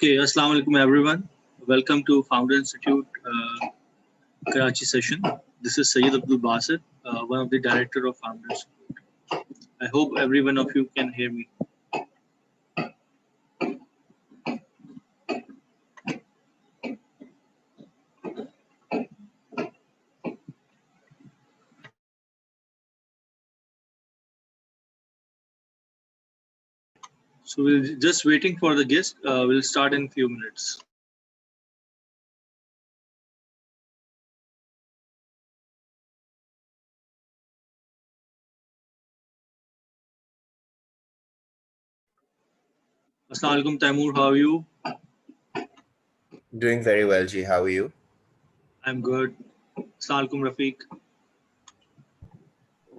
Okay, Assalamu alaikum everyone. Welcome to Founder Institute Karachi session. This is Sayyid Abdul Basit, one of the director of Founder Institute. I hope every one of you can hear me. So we're just waiting for the guest. We'll start in a few minutes. Assalamu alaikum, Taimour. How are you? Doing very well, Ji. How are you? I'm good. Assalamu alaikum, Rafiq.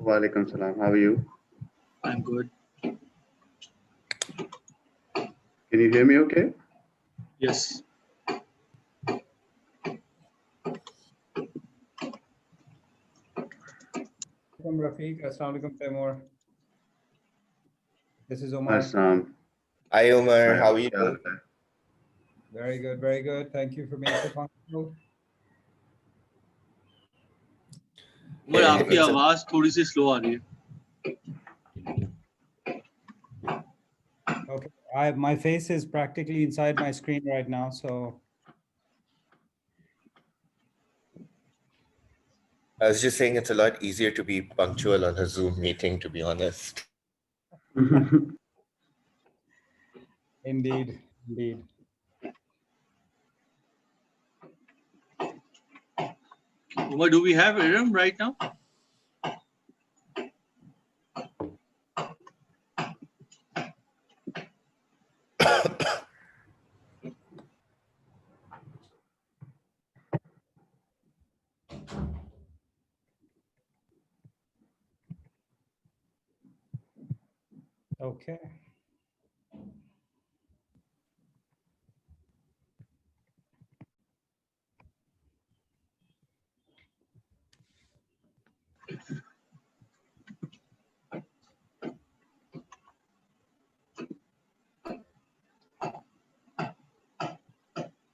Walaikum salam. How are you? I'm good. Can you hear me okay? Yes. Rafiq. Assalamu alaikum, Taimour. This is Omar. Hi, Omar. How are you doing? Very good, very good. Thank you for being so comfortable. Omar, आपकी आवाज थोड़ी सी slow आ रही है. Okay, my face is practically inside my screen right now, so. I was just saying it's a lot easier to be punctual on a Zoom meeting, to be honest. Indeed, indeed. Omar, do we have Iram right now? Okay.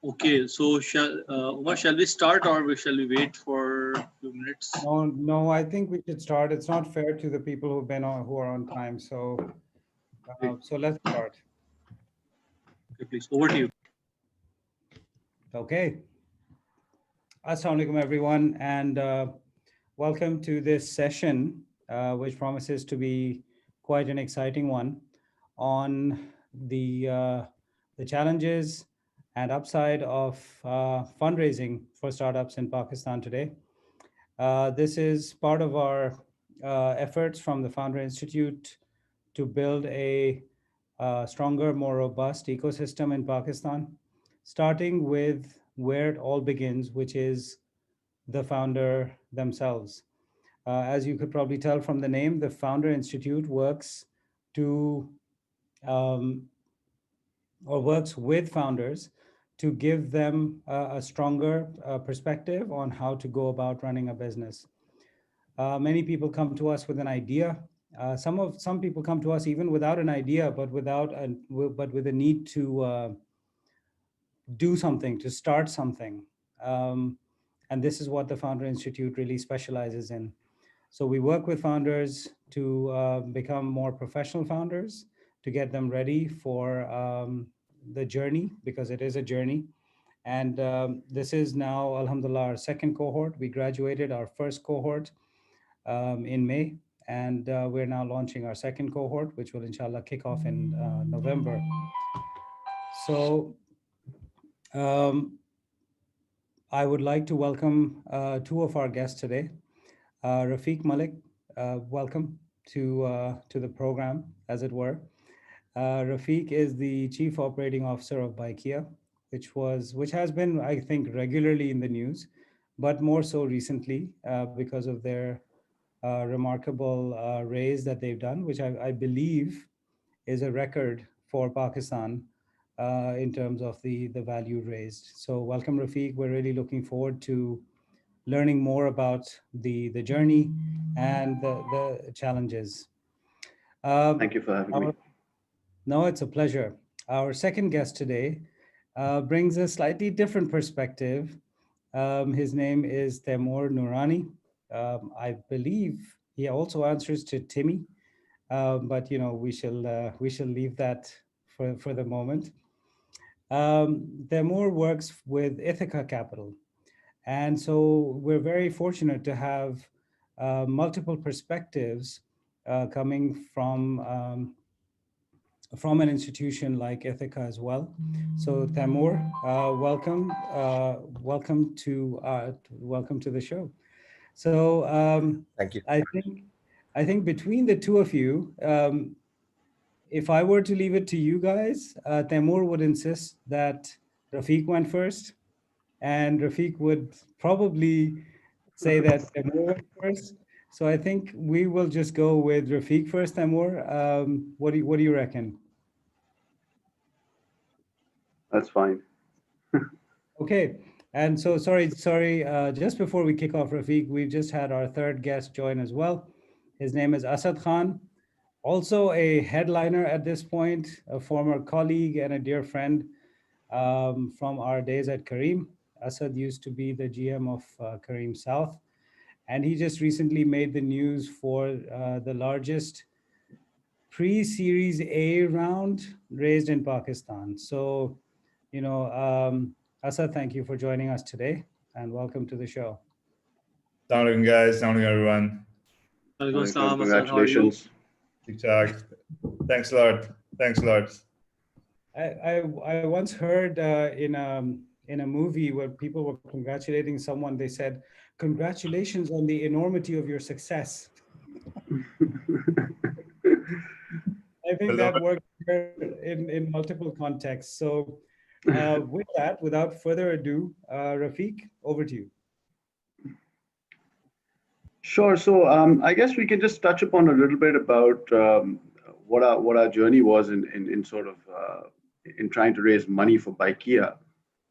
Okay, so Omar, shall we start or shall we wait for a few minutes? No, I think we should start. It's not fair to the people who are on time. So, so let's start. Okay, please, over to you. Okay. Assalamu alaikum, everyone, and welcome to this session, which promises to be quite an exciting one on the challenges and upside of fundraising for startups in Pakistan today. This is part of our efforts from the Founder Institute to build a stronger, more robust ecosystem in Pakistan, starting with where it all begins, which is the founder themselves. As you could probably tell from the name, the Founder Institute works works with founders to give them a stronger perspective on how to go about running a business. Many people come to us with an idea. Some people come to us even without an idea, but with a need to do something, to start something. And this is what the Founder Institute really specializes in. So we work with founders to become more professional founders, to get them ready for the journey, because it is a journey. And this is now, alhamdulillah, our second cohort. We graduated our first cohort in May, and we're now launching our second cohort, which will inshallah kick off in November. So I would like to welcome two of our guests today. Rafiq Malik, welcome to the program, as it were. Rafiq is the Chief Operating Officer of Bykea, which has been, I think, regularly in the news, but more so recently because of their remarkable raise that they've done, which I believe is a record for Pakistan in terms of the value raised. So welcome, Rafiq. We're really looking forward to learning more about the journey and the challenges. Thank you for having me. No, it's a pleasure. Our second guest today brings a slightly different perspective. His name is Taimour Noorani. I believe he also answers to Timmy, but we shall leave that for the moment. Taimour works with Ithaca Capital, and so we're very fortunate to have multiple perspectives coming from an institution like Ithaca as well. So Taimour, welcome to the show. So Thank you. I think between the two of you, if I were to leave it to you guys, Taimour would insist that Rafiq went first, and Rafiq would probably say that Taimour went first. So I think we will just go with Rafiq first, Taimour. What do you reckon? That's fine. Okay, and so sorry. Just before we kick off, Rafiq, we've just had our third guest join as well. His name is Asad Khan, also a headliner at this point, a former colleague and a dear friend from our days at Kareem. Asad used to be the GM of Kareem South, and he just recently made the news for the largest pre-Series A round raised in Pakistan. So, Asad, thank you for joining us today, and welcome to the show. Assalamualaikum guys, assalamualaikum everyone. Walaikum assalam, Asad. How are you? Congratulations. TikTok. Thanks a lot. Thanks a lot. I once heard in a movie where people were congratulating someone, they said, "Congratulations on the enormity of your success." I think that works in multiple contexts. So with that, without further ado, Rafiq, over to you. Sure. So I guess we can just touch upon a little bit about what our journey was in sort of in trying to raise money for Bykea.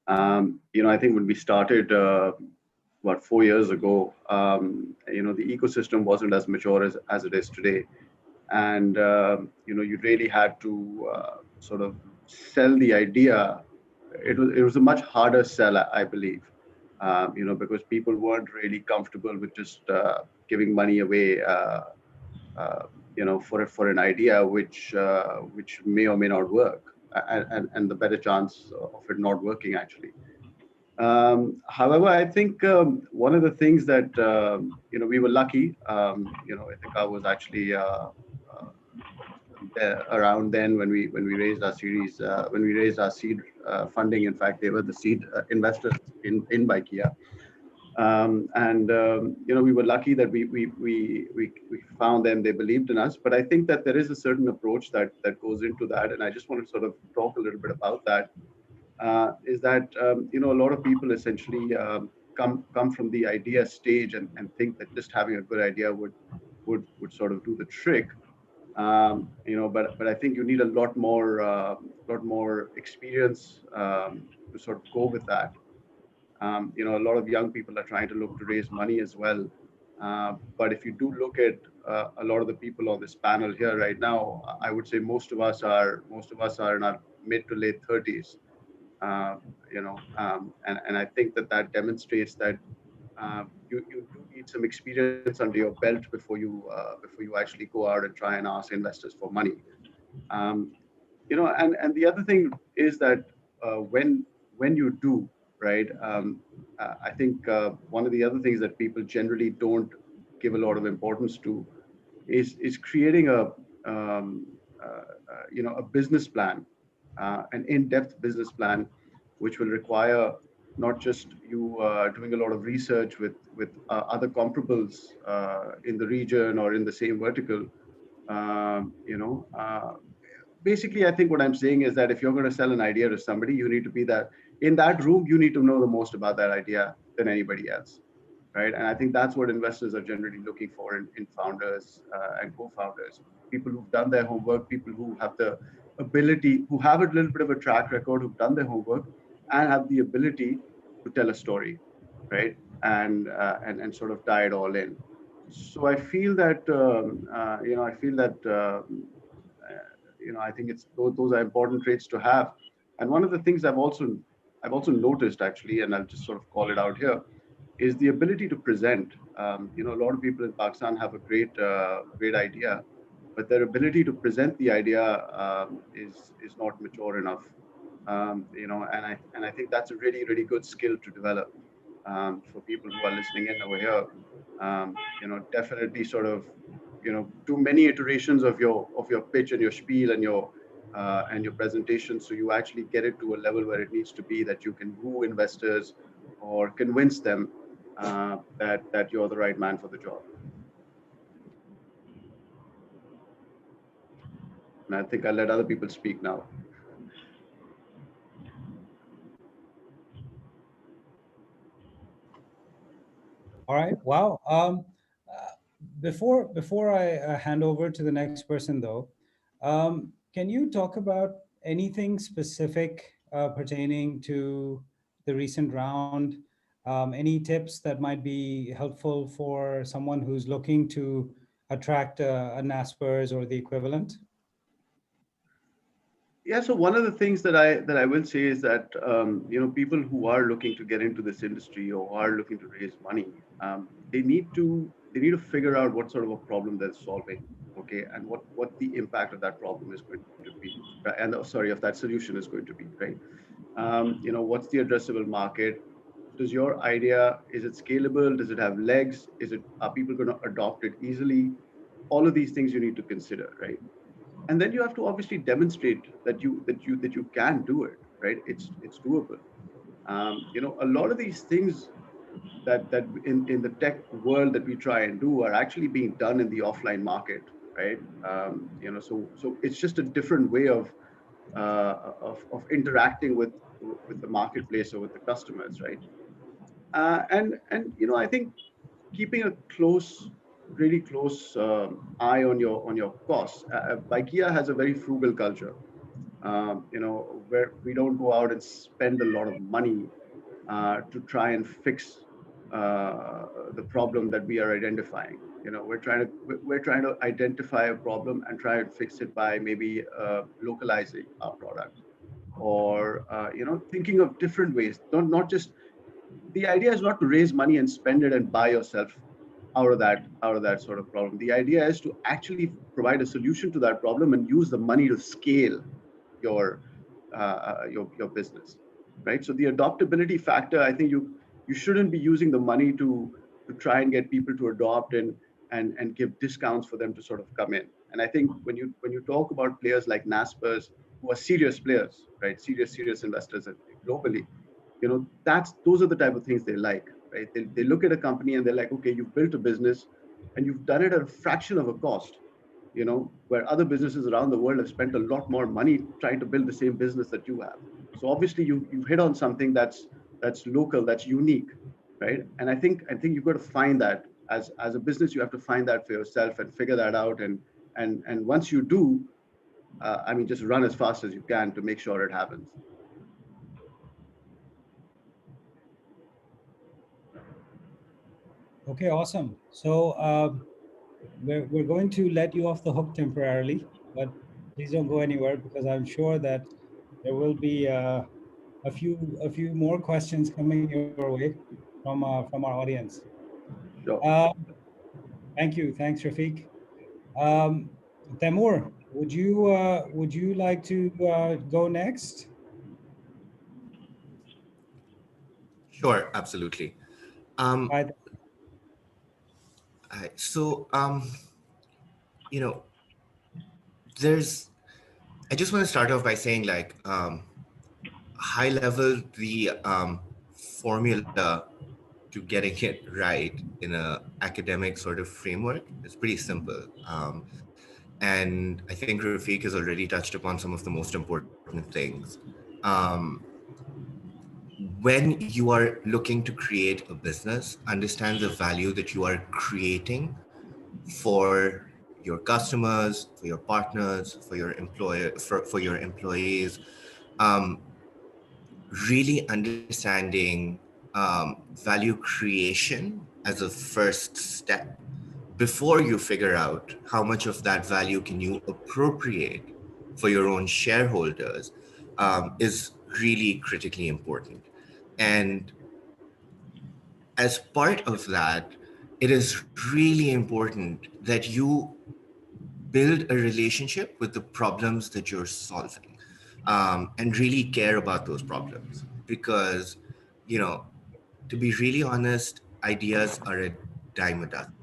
I think when we started about 4 years ago, the ecosystem wasn't as mature as it is today, and you really had to sort of sell the idea. It was a much harder sell, I believe. Because people weren't really comfortable with just giving money away, for an idea which may or may not work, and the better chance of it not working actually. However, I think one of the things that we were lucky. Ithaca was actually around then when we raised our series, when we raised our seed funding. In fact, they were the seed investors in Bykea. We were lucky that we found them. They believed in us. But I think that there is a certain approach that goes into that, and I just want to sort of talk a little bit about that. Is that a lot of people essentially come from the idea stage and think that just having a good idea would sort of do the trick. But I think you need a lot more experience to sort of go with that. A lot of young people are trying to look to raise money as well. But if you do look at a lot of the people on this panel here right now, I would say most of us are in our mid to late 30s. And I think that demonstrates that you do need some experience under your belt before you actually go out and try and ask investors for money. And the other thing is that when you do, right, I think one of the other things that people generally don't give a lot of importance to is creating a business plan, an in-depth business plan, which will require not just you doing a lot of research with other comparables in the region or in the same vertical. Basically, I think what I'm saying is that if you're going to sell an idea to somebody, you need to be that in that room. You need to know the most about that idea than anybody else, right? And I think that's what investors are generally looking for in founders and co-founders. People who've done their homework, people who have the ability, who have a little bit of a track record, who've done their homework, and have the ability to tell a story, right? And sort of tie it all in. So I feel that I think it's those are important traits to have. And one of the things I've also noticed actually, and I'll just sort of call it out here, is the ability to present. You know, a lot of people in Pakistan have a great idea, but their ability to present the idea is not mature enough. You know, and I think that's a really good skill to develop for people who are listening in over here. You know, definitely sort of, you know, do many iterations of your pitch and your spiel and your presentation, so you actually get it to a level where it needs to be, that you can woo investors or convince them that you're the right man for the job. And I think I'll let other people speak now. All right. Wow. Before I hand over to the next person, though, can you talk about anything specific pertaining to the recent round? Any tips that might be helpful for someone who's looking to attract a NASPERS or the equivalent? Yeah, so one of the things that I will say is that you know, people who are looking to get into this industry or are looking to raise money, they need to figure out what sort of a problem they're solving, okay, and what the impact of that problem is going to be, and sorry, of that solution is going to be, right? You know, what's the addressable market? Does your idea, is it scalable? Does it have legs? Are people going to adopt it easily? All of these things you need to consider, right? And then you have to obviously demonstrate that you can do it, right? It's doable. You know, a lot of these things that in the tech world that we try and do are actually being done in the offline market, right? You know, so it's just a different way of interacting with the marketplace or with the customers, right? And you know, I think keeping a really close eye on your costs. Bykea has a very frugal culture, you know, where we don't go out and spend a lot of money to try and fix the problem that we are identifying. You know, we're trying to identify a problem and try and fix it by maybe localizing our product, or you know, thinking of different ways. Not just, the idea is not to raise money and spend it and buy yourself out of that sort of problem. The idea is to actually provide a solution to that problem and use the money to scale your business, right? So the adoptability factor, I think you shouldn't be using the money to try and get people to adopt and give discounts for them to sort of come in. And I think when you talk about players like NASPERS, who are serious players, right? Serious investors globally, you know, those are the type of things they like, right? They look at a company and they're like, okay, you've built a business and you've done it at a fraction of a cost, you know, where other businesses around the world have spent a lot more money trying to build the same business that you have. So obviously you've hit on something that's local, that's unique, right? And I think you've got to find that as a business, you have to find that for yourself and figure that out. And once you do, I mean, just run as fast as you can to make sure it happens. Okay, awesome. So we're going to let you off the hook temporarily, but please don't go anywhere, because I'm sure that there will be a few more questions coming your way from our audience. Sure. Thank you. Thanks, Rafiq. Taimour, would you like to go next? Sure, absolutely. So, you know, I just want to start off by saying, like, high level, the formula to getting it right in a academic sort of framework is pretty simple. And I think Rafiq has already touched upon some of the most important things. When you are looking to create a business, understand the value that you are creating for your customers, for your partners, for your for your employees. Really understanding value creation as a first step before you figure out how much of that value can you appropriate for your own shareholders. is really critically important. And as part of that, it is really important that you build a relationship with the problems that you're solving, and really care about those problems. Because, to be really honest, ideas are a dime a dozen.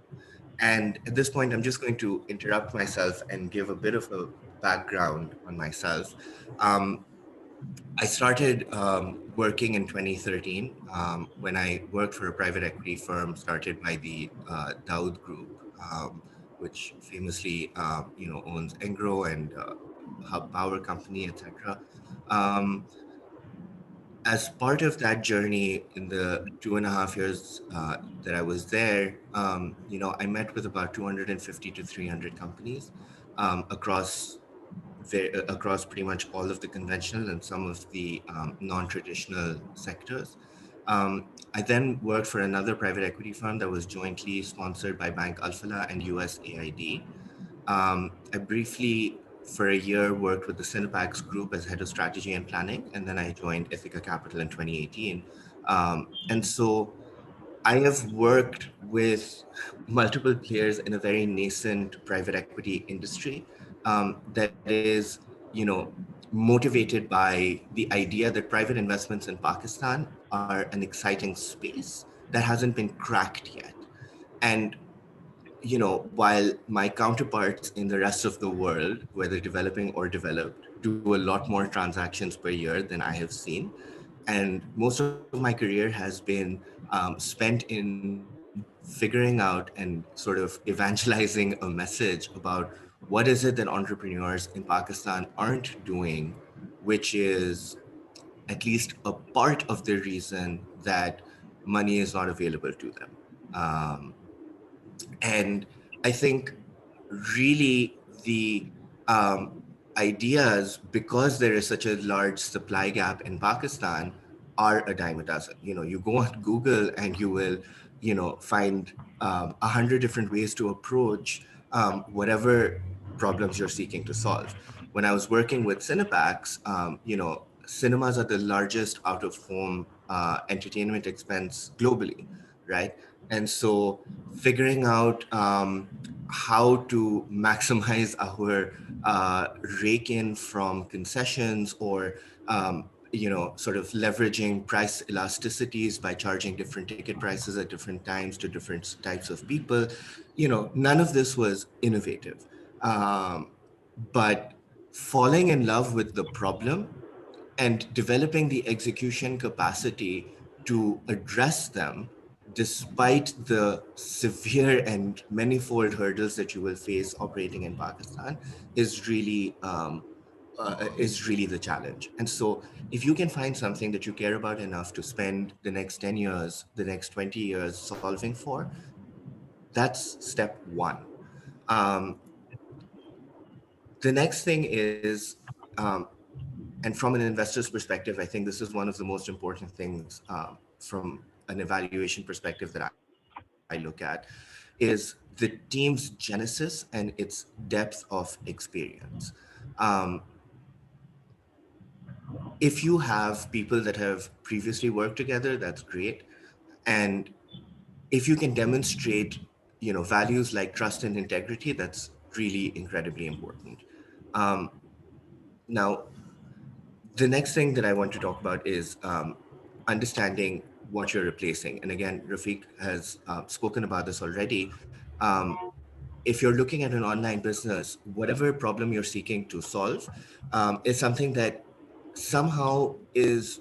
And at this point, I'm just going to interrupt myself and give a bit of a background on myself. Um, I started working in 2013 when I worked for a private equity firm started by the Daoud Group, which famously, owns Engro and Hub Power Company, etc. Um, as part of that journey in the 2.5 years that I was there, I met with about 250 to 300 companies across across pretty much all of the conventional and some of the non-traditional sectors. I then worked for another private equity firm that was jointly sponsored by Bank Alfala and USAID. I briefly, for a year, worked with the Cinepax Group as head of strategy and planning, and then I joined Ithaca Capital in 2018. And so I have worked with multiple players in a very nascent private equity industry that is, motivated by the idea that private investments in Pakistan are an exciting space that hasn't been cracked yet. And while my counterparts in the rest of the world, whether developing or developed, do a lot more transactions per year than I have seen, and most of my career has been spent in figuring out and sort of evangelizing a message about what is it that entrepreneurs in Pakistan aren't doing, which is at least a part of the reason that money is not available to them. And I think really the ideas, because there is such a large supply gap in Pakistan, are a dime a dozen. You go on Google and you will, find 100 different ways to approach whatever problems you're seeking to solve. When I was working with Cinepax, cinemas are the largest out-of-home entertainment expense globally, right? And so figuring out how to maximize our rake in from concessions, or sort of leveraging price elasticities by charging different ticket prices at different times to different types of people, none of this was innovative. But falling in love with the problem and developing the execution capacity to address them despite the severe and manifold hurdles that you will face operating in Pakistan is really the challenge. And so if you can find something that you care about enough to spend the next 10 years, the next 20 years solving for, that's step one. The next thing is, and from an investor's perspective, I think this is one of the most important things from an evaluation perspective that I look at, is the team's genesis and its depth of experience. If you have people that have previously worked together, that's great. And if you can demonstrate, values like trust and integrity, that's really incredibly important. Now, the next thing that I want to talk about is understanding what you're replacing. And again, Rafiq has spoken about this already. If you're looking at an online business, whatever problem you're seeking to solve is something that somehow is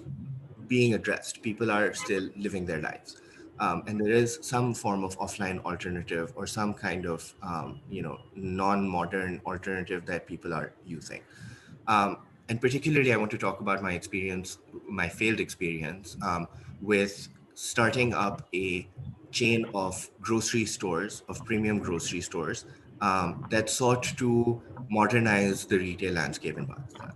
being addressed. People are still living their lives. And there is some form of offline alternative or some kind of, non-modern alternative that people are using. And particularly, I want to talk about my experience, my failed experience with starting up a chain of grocery stores, of premium grocery stores that sought to modernize the retail landscape in Pakistan.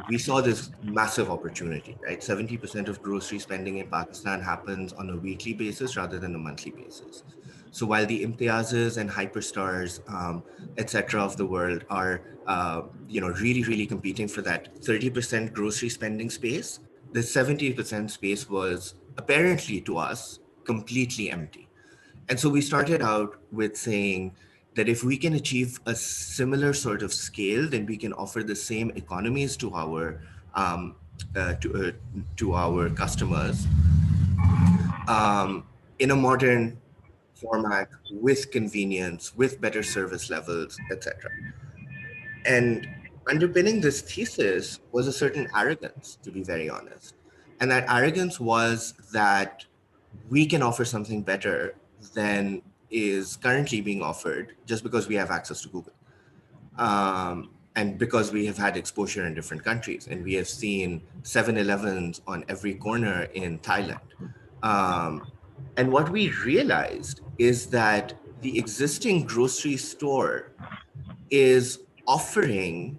We saw this massive opportunity, right? 70% of grocery spending in Pakistan happens on a weekly basis rather than a monthly basis. So while the Imtiazes and Hyperstars, etc. of the world are, really, really competing for that 30% grocery spending space, the 70% space was apparently to us completely empty. And so we started out with saying that if we can achieve a similar sort of scale, then we can offer the same economies to our to our customers in a modern format with convenience, with better service levels, etc. And underpinning this thesis was a certain arrogance, to be very honest. And that arrogance was that we can offer something better than is currently being offered just because we have access to Google. And because we have had exposure in different countries, and we have seen 7-Elevens on every corner in Thailand. And what we realized is that the existing grocery store is offering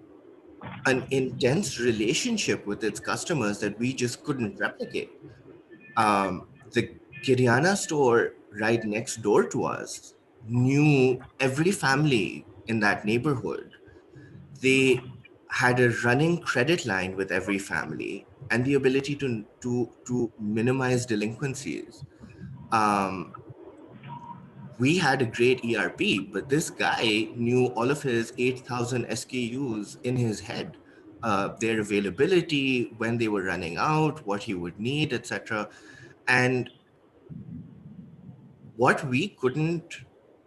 an intense relationship with its customers that we just couldn't replicate. The Kiryana store right next door to us knew every family in that neighborhood. They had a running credit line with every family and the ability to minimize delinquencies. We had a great ERP, but this guy knew all of his 8,000 SKUs in his head, their availability, when they were running out, what he would need, etc. And what we couldn't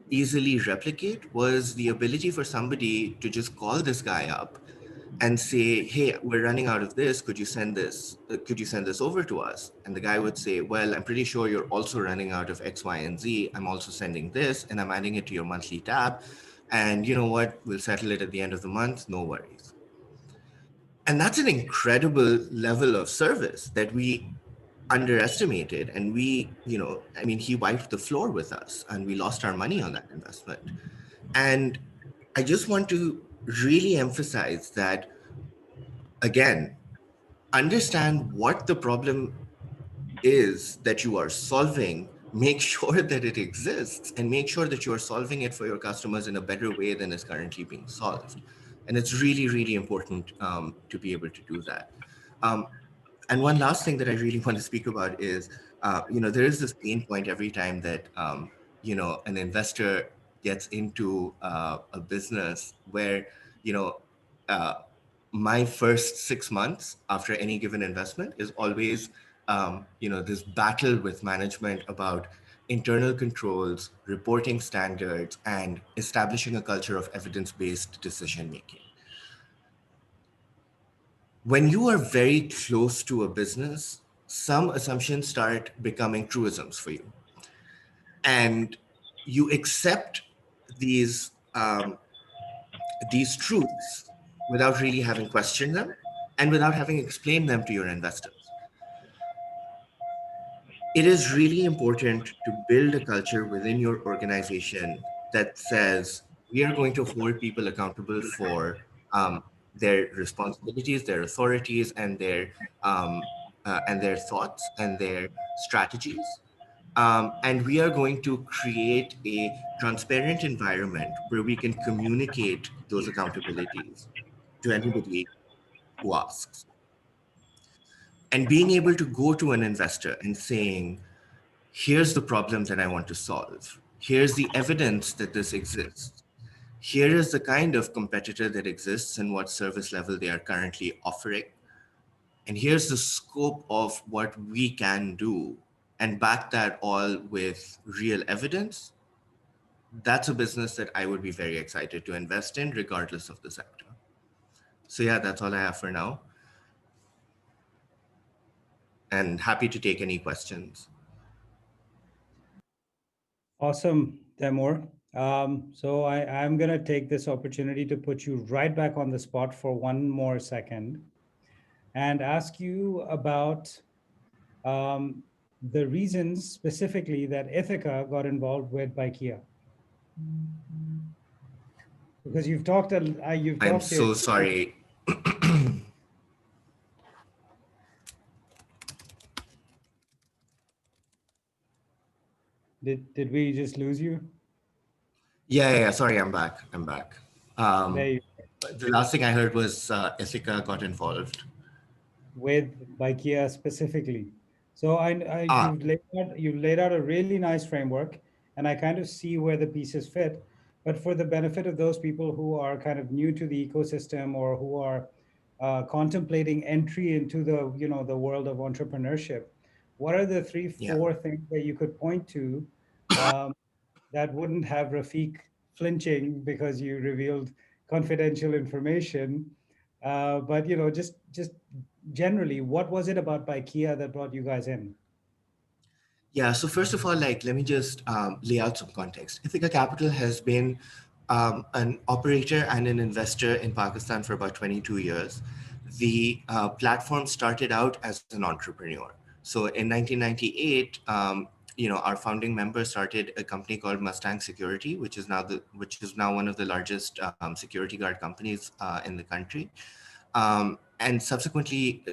easily replicate was the ability for somebody to just call this guy up and say, hey, we're running out of this. Could you send this? Could you send this over to us? And the guy would say, well, I'm pretty sure you're also running out of X, Y, and Z. I'm also sending this and I'm adding it to your monthly tab. And you know what? We'll settle it at the end of the month. No worries. And that's an incredible level of service that we underestimated. And we, he wiped the floor with us and we lost our money on that investment. And I just want to really emphasize that, again, understand what the problem is that you are solving, make sure that it exists, and make sure that you are solving it for your customers in a better way than is currently being solved. And it's really, really important to be able to do that. And one last thing that I really want to speak about is, there is this pain point every time that, an investor gets into a business where, my first 6 months after any given investment is always, this battle with management about internal controls, reporting standards, and establishing a culture of evidence-based decision-making. When you are very close to a business, some assumptions start becoming truisms for you. And you accept these truths without really having questioned them and without having explained them to your investors. It is really important to build a culture within your organization that says, we are going to hold people accountable for their responsibilities, their authorities, and their thoughts and their strategies. And we are going to create a transparent environment where we can communicate those accountabilities to anybody who asks. And being able to go to an investor and saying, here's the problem that I want to solve. Here's the evidence that this exists. Here is the kind of competitor that exists and what service level they are currently offering. And here's the scope of what we can do, and back that all with real evidence. That's a business that I would be very excited to invest in, regardless of the sector. So yeah, that's all I have for now. And happy to take any questions. Awesome, Taimour. So I'm going to take this opportunity to put you right back on the spot for one more second and ask you about the reasons specifically that Ithaca got involved with Bykea. Because you've talked. I'm so sorry. Did we just lose you? Yeah. Sorry, I'm back. There you The last thing I heard was Ithaca got involved. with Bykea specifically. So Ah, you've laid out a really nice framework, and I kind of see where the pieces fit. But for the benefit of those people who are kind of new to the ecosystem or who are contemplating entry into the world of entrepreneurship, what are the three, yeah. four things that you could point to um, that wouldn't have Rafiq flinching because you revealed confidential information? But just generally, what was it about Bykea that brought you guys in? Yeah, so first of all, like, let me just lay out some context. Ithaca Capital has been an operator and an investor in Pakistan for about 22 years. The platform started out as an entrepreneur. So in 1998, our founding member started a company called Mustang Security, which is now one of the largest security guard companies in the country, and subsequently,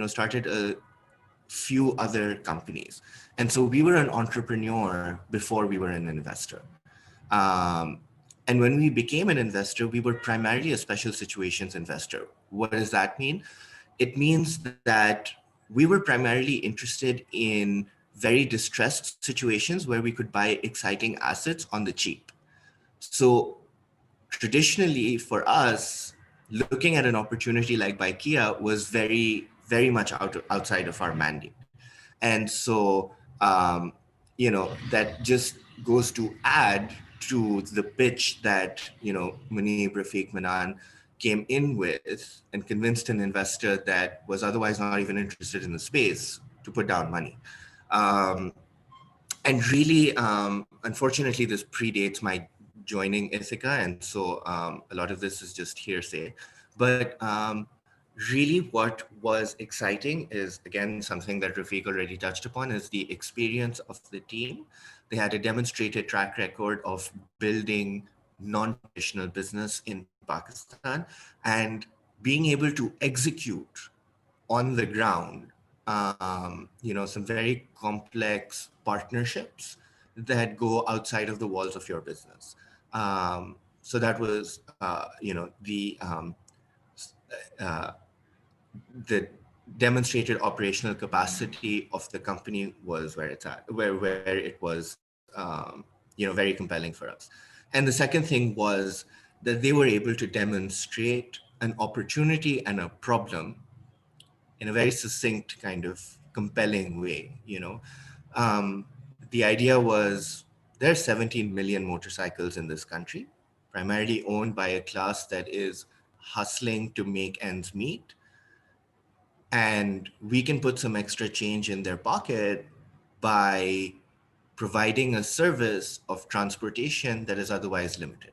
started a few other companies. And so we were an entrepreneur before we were an investor. Um, and when we became an investor, we were primarily a special situations investor. What does that mean? It means that we were primarily interested in very distressed situations where we could buy exciting assets on the cheap. So traditionally for us, looking at an opportunity like Bykea was very, very much outside of our mandate. And so, that just goes to add to the pitch that, Munib, Rafiq, Manan came in with and convinced an investor that was otherwise not even interested in the space to put down money. And really, unfortunately, this predates my joining Ithaca. And so a lot of this is just hearsay. But really what was exciting is, again, something that Rafiq already touched upon, is the experience of the team. They had a demonstrated track record of building non-traditional business in Pakistan and being able to execute on the ground, some very complex partnerships that go outside of the walls of your business. So that was, uh, the demonstrated operational capacity of the company was where it's at, where it was, very compelling for us. And the second thing was that they were able to demonstrate an opportunity and a problem in a very succinct kind of compelling way. The idea was there are 17 million motorcycles in this country, primarily owned by a class that is hustling to make ends meet. And we can put some extra change in their pocket by providing a service of transportation that is otherwise limited.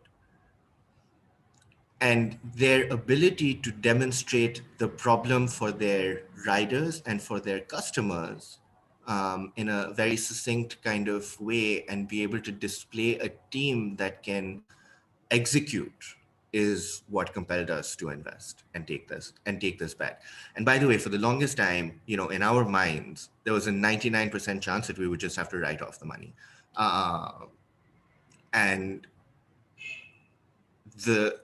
And their ability to demonstrate the problem for their riders and for their customers in a very succinct kind of way, and be able to display a team that can execute, is what compelled us to invest and take this bet. And by the way, for the longest time, in our minds, there was a 99% chance that we would just have to write off the money. And the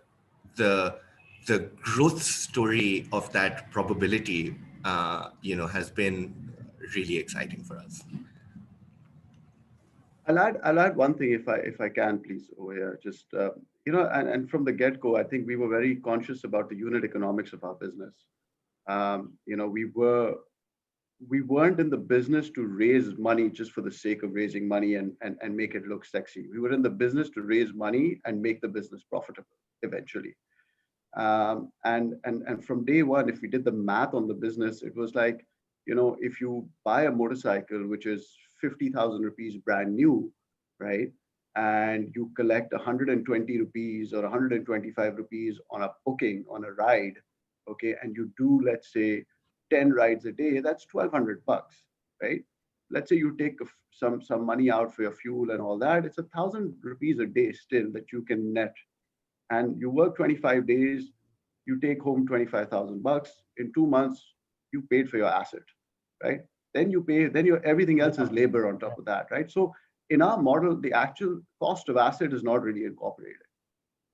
growth story of that probability, has been really exciting for us. I'll add one thing if I can, please, over here. Just and from the get-go, I think we were very conscious about the unit economics of our business. We weren't in the business to raise money just for the sake of raising money and make it look sexy. We were in the business to raise money and make the business profitable eventually. And from day one, if we did the math on the business, it was like, if you buy a motorcycle, which is 50,000 rupees brand new, right? And you collect 120 rupees or 125 rupees on a booking, on a ride, okay? And you do, let's say, 10 rides a day, that's 1,200 bucks, right? Let's say you take some money out for your fuel and all that, it's 1,000 rupees a day still that you can net. And you work 25 days, you take home 25,000 bucks. In 2 months, you paid for your asset, right? Then you pay, then everything else is labor on top of that, right? So in our model, the actual cost of asset is not really incorporated,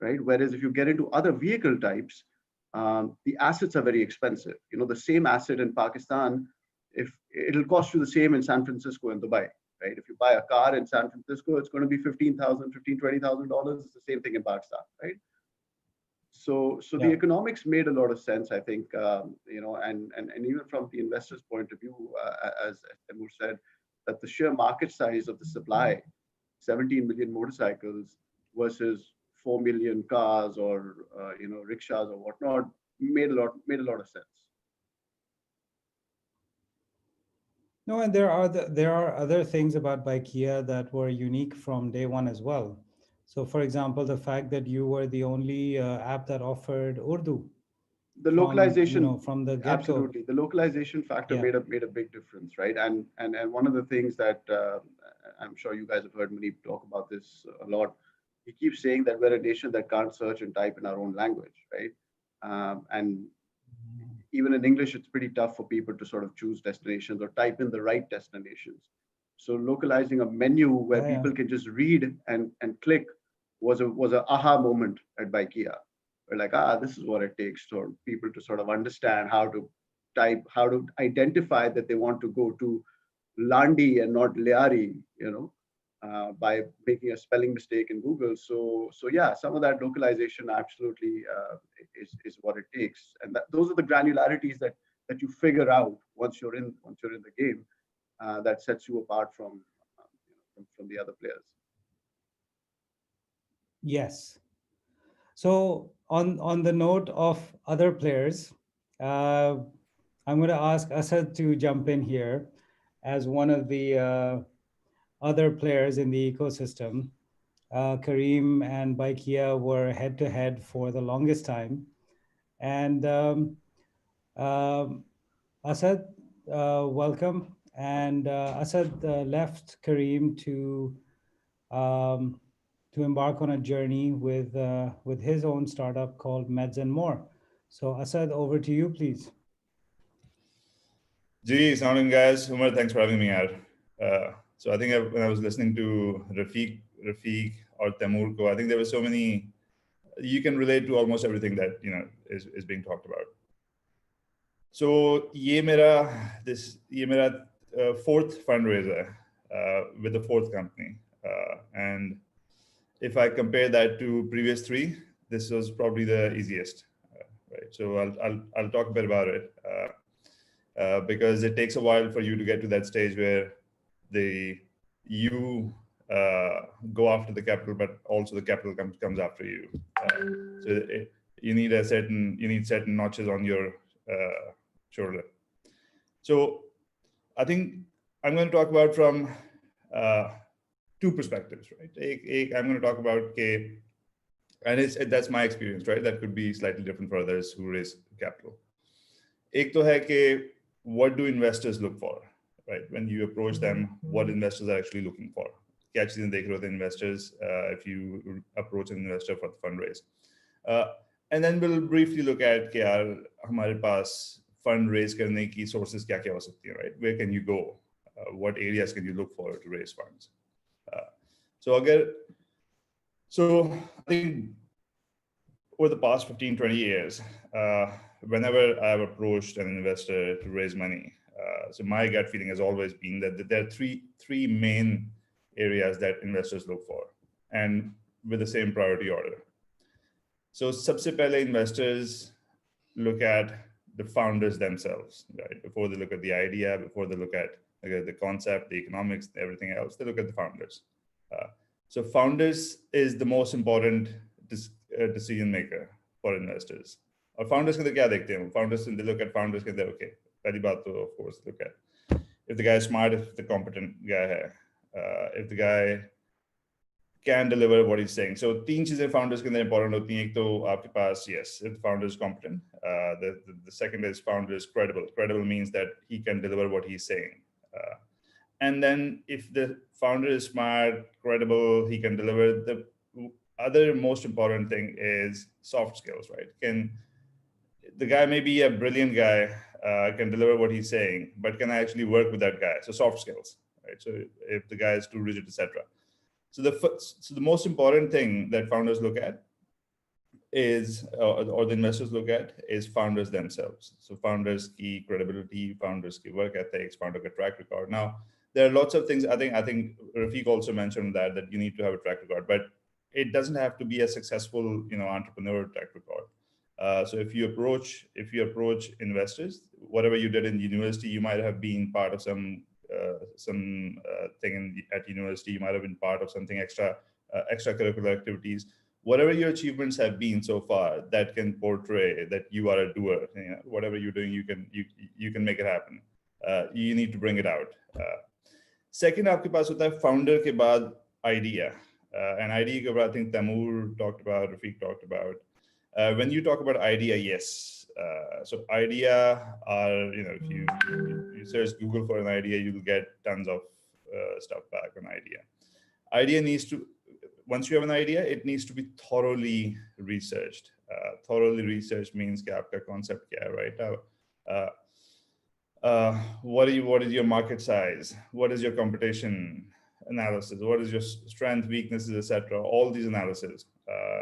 right? Whereas if you get into other vehicle types, the assets are very expensive. You know, the same asset in Pakistan, if it'll cost you the same in San Francisco and Dubai, right? If you buy a car in San Francisco, it's going to be $20,000. It's the same thing in Pakistan, right? So the economics made a lot of sense, I think, you know, and even from the investor's point of view, as Taimour said, that the sheer market size of the supply, 17 million motorcycles versus 4 million cars or you know, rickshaws or whatnot, made a lot of sense. No, and there are other things about Bykea that were unique from day one as well. So, for example, the fact that you were the only app that offered Urdu. The localization, from the get-go. Absolutely, the localization factor made a big difference, right? And one of the things that I'm sure you guys have heard Manip talk about this a lot. He keeps saying that we're a nation that can't search and type in our own language, right? And even in English, it's pretty tough for people to sort of choose destinations or type in the right destinations. So localizing a menu where people can just read and click was a aha moment at Bykea. We're like, this is what it takes for people to sort of understand how to type, how to identify that they want to go to Landi and not Liari, you know, by making a spelling mistake in Google. So yeah, some of that localization absolutely is what it takes, and those are the granularities that you figure out once you're in the game, that sets you apart from the other players. Yes. So on the note of other players, I'm going to ask Asad to jump in here as one of the other players in the ecosystem. Kareem and Bykea were head-to-head for the longest time. And Asad, welcome. And Asad left Kareem to embark on a journey with his own startup called MEDZnMORE. So Asad, over to you, please. Gee, sounding guys. Umar, thanks for having me out. So I think when I was listening to Rafiq or Taimour, I think there were so many, you can relate to almost everything that is being talked about. So ये मेरा fourth fundraiser with the fourth company, and if I compare that to previous three, this was probably the easiest, right? So I'll talk a bit about it because it takes a while for you to get to that stage where you go after the capital, but also the capital comes after you. You need certain notches on your shoulder. So I think I'm going to talk about from two perspectives, right? I'm going to talk about and that's my experience, right? That could be slightly different for others who raise capital. Ek to hai ke, what do investors look for, right? When you approach them, what investors are actually looking for? Kya cheezein dekh rahe hote investors if you approach an investor for the fundraise. And then we'll briefly look at ke yaar hamare paas fundraise karne ki sources kya ho sakti hai, right? Where can you go? What areas can you look for to raise funds? So I think over the past 15, 20 years, whenever I've approached an investor to raise money, so my gut feeling has always been that there are three main areas that investors look for, and with the same priority order. So sabse pehle investors look at the founders themselves, right? Before they look at the idea, before they look at the concept, the economics, everything else, they look at the founders. So founders is the most important decision maker for investors. Or founders can kya dekhte hain? Founders, they look at founders, can okay, pehli baat to of course look at if the guy is smart, if the competent guy hai, if the guy can deliver what he's saying. So teen cheezein founders ke andar important hoti hain. Ek to aapke paas, yes, if the founder is competent. The second is founder is credible. Credible means that he can deliver what he's saying. And then if the founder is smart, credible, he can deliver. The other most important thing is soft skills, right? The guy may be a brilliant guy, can deliver what he's saying, but can I actually work with that guy? So soft skills, right? So if the guy is too rigid, etc. So the most important thing that founders look at is, or the investors look at, is founders themselves. So founders' key credibility, founders' key work ethics, founder track record. Now, there are lots of things. I think Rafiq also mentioned that you need to have a track record, but it doesn't have to be a successful, entrepreneur track record. So if you approach investors, whatever you did in university, you might have been part of some thing at university. You might have been part of something extracurricular activities. Whatever your achievements have been so far, that can portray that you are a doer. Whatever you're doing, you can make it happen. You need to bring it out. Second, आपके पास होता है founder के बाद idea. And idea के बाद I think Taimour talked about, Rafiq talked about. When you talk about idea, yes. So idea are, if you search Google for an idea, you'll get tons of stuff back on idea. Idea needs to, once you have an idea, it needs to be thoroughly researched. Thoroughly researched means कि आपका concept क्या है, right? What is your market size? What is your competition analysis? What is your strength, weaknesses, etc. All these analyses,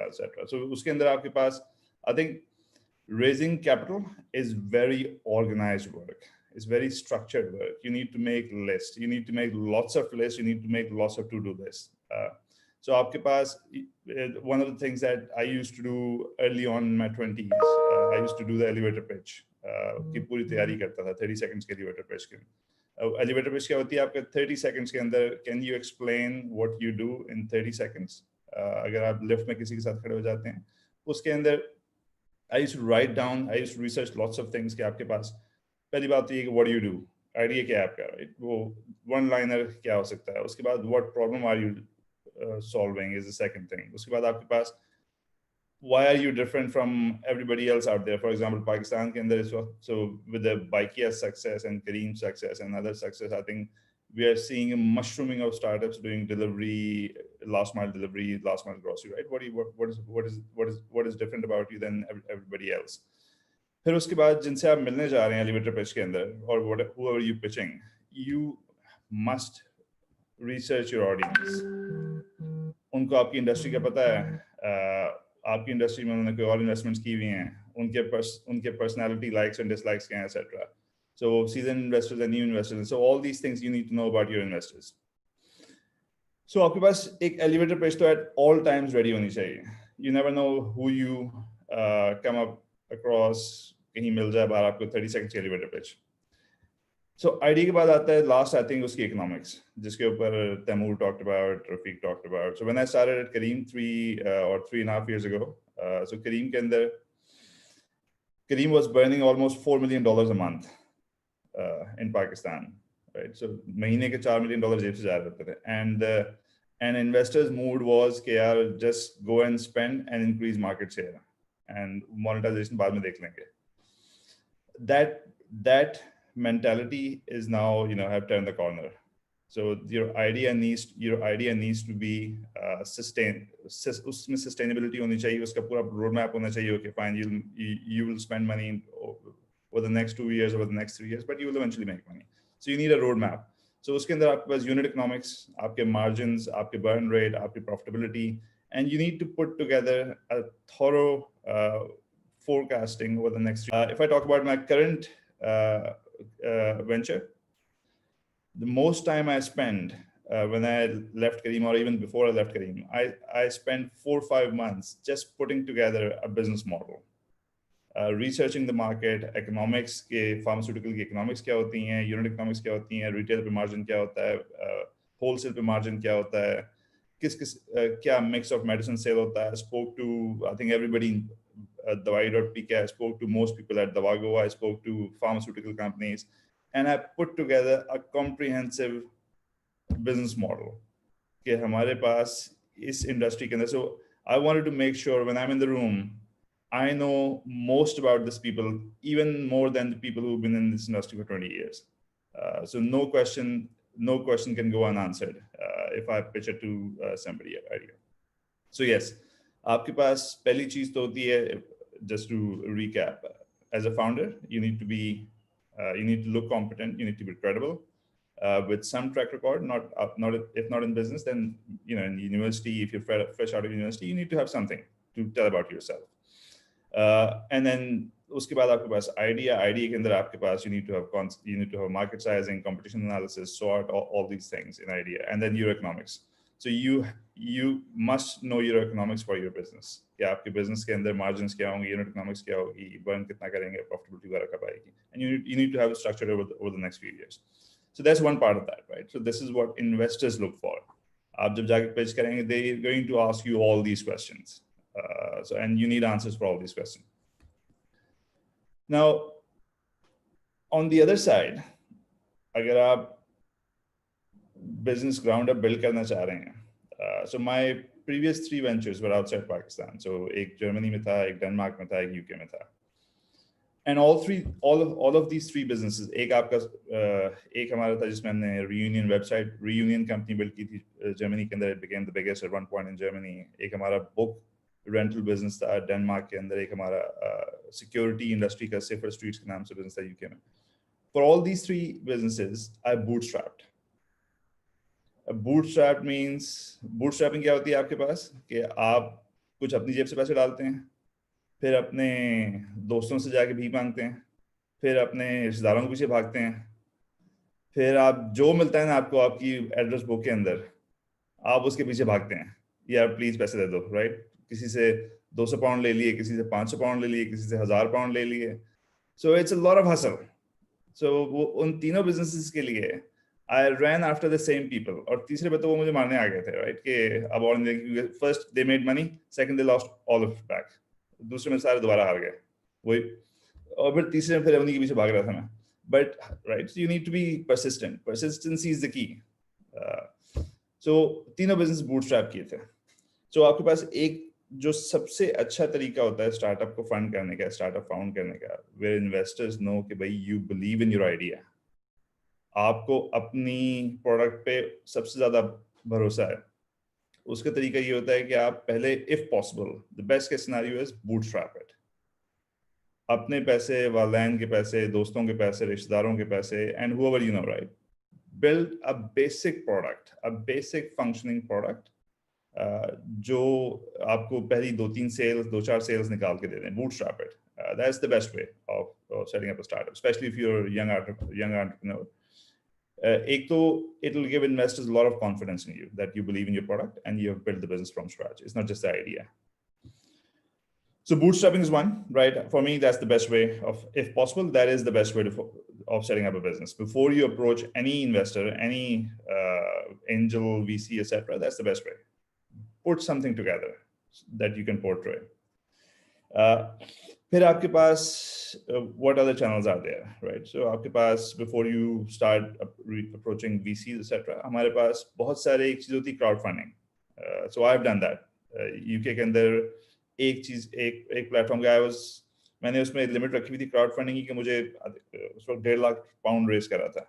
etc. So उसके अंदर आपके पास, I think raising capital is very organized work. It's very structured work. You need to make lists. You need to make lots of lists. You need to make lots of to-do lists. So आपके पास, one of the things that I used to do early on in my 20s, I used to do the elevator pitch. की पूरी तैयारी करता था 30 seconds के elevator pitch के. Elevator pitch क्या होती है आपके 30 seconds के अंदर, can you explain what you do in 30 seconds? अगर आप lift में किसी के साथ खड़े हो जाते हैं, उसके अंदर I used to write down, I used to research lots of things कि आपके पास पहली बात तो ये कि what do you do? Idea क्या है आपका, right? वो one liner क्या हो सकता है? उसके बाद what problem are you solving is the second thing. उसके बाद आपके पास why are you different from everybody else out there? For example, Pakistan के अंदर so with the Bykea success and Kareem's success and other success, I think we are seeing a mushrooming of startups doing delivery, last mile delivery, last mile grocery, right? What is different about you than everybody else? फिर उसके बाद जिनसे आप मिलने जा रहे हैं elevator pitch के अंदर, or whoever you pitching, you must research your audience. उनको आपकी इंडस्ट्री का पता है, आपकी इंडस्ट्री में उन्होंने कोई और इन्वेस्टमेंट्स की हुई हैं, उनके पर्सनालिटी लाइक्स एंड डिसलाइक्स क्या हैं, etcetera. So seasoned investors and new investors, and so all these things you need to know about your investors. So आपके पास एक elevator pitch तो at all times ready होनी चाहिए. You never know who you come up across, कहीं मिल जाए बाहर आपको 30 seconds के elevator pitch. So idea के बाद आता है last, I think, उसकी economics, जिसके ऊपर Taimour talked about, Rafiq talked about. So when I started at Kareem 3.5 years ago, so Kareem के अंदर, Kareem was burning almost $4 million a month in Pakistan, right? So महीने के $4 million जेब से जा रहे थे, and investors' mood was कि यार just go and spend and increase market share, and monetization बाद में देख लेंगे. That mentality is now, have turned the corner. So your idea needs to be sustained. उसमें sustainability होनी चाहिए, उसका पूरा roadmap होना चाहिए. Okay, fine, you will spend money over the next 2 years, over the next 3 years, but you will eventually make money. So you need a roadmap. So उसके अंदर आपके पास unit economics, आपके margins, आपके burn rate, आपकी profitability, and you need to put together a thorough forecasting over the next. If I talk about my current venture, the most time I spend when I left Kareem, or even before I left Kareem, I spent 4 or 5 months just putting together a business model, researching the market, economics के pharmaceutical के economics क्या होती हैं, unit economics क्या होती हैं, retail पे margin क्या होता है, wholesale पे margin क्या होता है, क्या mix of medicine sale होता है. I spoke to, I think, everybody in Dawai.pk. I spoke to most people at Davago. I spoke to pharmaceutical companies, and I put together a comprehensive business model कि हमारे पास इस industry के अंदर. So I wanted to make sure when I'm in the room, I know most about these people, even more than the people who've been in this industry for 20 years. So no question can go unanswered if I pitch it to somebody idea. So yes, आपके पास पहली चीज तो होती है, just to recap, as a founder, you need to look competent, you need to be credible, with some track record, if not in business, then in university, if you're fresh out of university, you need to have something to tell about yourself. And then उसके बाद आपके पास idea के अंदर आपके पास you need to have market sizing, competition analysis, SWOT, all these things in idea, and then your economics. So you must know your economics for your business. कि आपके business के अंदर margins क्या होंगे, unit economics क्या होगी, burn कितना करेंगे, profitability वगैरह कब आएगी, and you need to have a structure over the next few years. So that's one part of that, right? So this is what investors look for. आप जब जाके pitch करेंगे, they're going to ask you all these questions. And you need answers for all these questions. Now, on the other side, अगर आप business ground up build करना चाह रहे हैं, so my previous 3 ventures were outside Pakistan. So एक Germany में था, एक Denmark में था, एक UK में था. And all of these 3 businesses, एक हमारा था जिसमें हमने reunion company build की थी Germany के अंदर, it became the biggest at one point in Germany. एक हमारा book rental business था Denmark के अंदर, एक हमारा security industry का Safer Streets के नाम से business था UK में. For all these 3 businesses, I bootstrapped. Bootstrap means, bootstrapping क्या होती है आपके पास कि आप कुछ अपनी जेब से पैसे डालते हैं, फिर अपने दोस्तों से जाके भीख मांगते हैं, फिर अपने रिश्तेदारों के पीछे भागते हैं, फिर आप जो मिलता है ना आपको आपकी एड्रेस बुक के अंदर, आप उसके पीछे भागते हैं, यार प्लीज पैसे दे दो, राइट? किसी से 200 पाउंड ले लिए, किसी से 500 पाउंड ले लिए, किसी से 1000 पाउंड ले लिए. So it's a lot of hassle. So उन तीनों बिजनेसेस के लिए I ran after the same people. और तीसरे पे तो वो मुझे मारने आ गए थे, right? कि अब और first they made money, second they lost all of it back. दूसरे में सारे दोबारा हार गए, वही. और फिर तीसरे में फिर उन्हीं के पीछे भाग रहा था मैं. But right, so you need to be persistent. Persistency is the key. So तीनों business bootstrap किए थे. So आपके पास एक जो सबसे अच्छा तरीका होता है स्टार्टअप को फंड करने का, स्टार्टअप फाउंड करने का, where investors know कि भाई you believe in your idea. आपको अपनी प्रोडक्ट पे सबसे ज्यादा भरोसा है. उसका तरीका ये होता है कि आप पहले, if possible, the best case scenario is bootstrap it. अपने पैसे, वालदैन के पैसे, दोस्तों के पैसे, रिश्तेदारों के पैसे, and whoever you know, right? Build a basic product, a basic functioning product, जो आपको पहली 2-3 सेल्स, 2-4 सेल्स निकाल के दे दें. Bootstrap it. That's the best way of setting up a startup, especially if you're a young entrepreneur. एक तो it will give investors a lot of confidence in you, that you believe in your product and you have built the business from scratch. It's not just the idea. So bootstrapping is one, right? For me, that's the best way of, if possible, that is the best way of setting up a business. Before you approach any investor, any angel, VC, etc., that's the best way. Put something together that you can portray. फिर आपके पास what other channels are there, right? So आपके पास, before you start approaching VCs, etc., हमारे पास बहुत सारे एक चीज होती है crowdfunding. So I've done that. UK के अंदर एक प्लेटफॉर्म का मैंने उसमें लिमिट रखी हुई थी crowdfunding की कि मुझे उस वक्त 1.5 लाख पाउंड रेज करा था.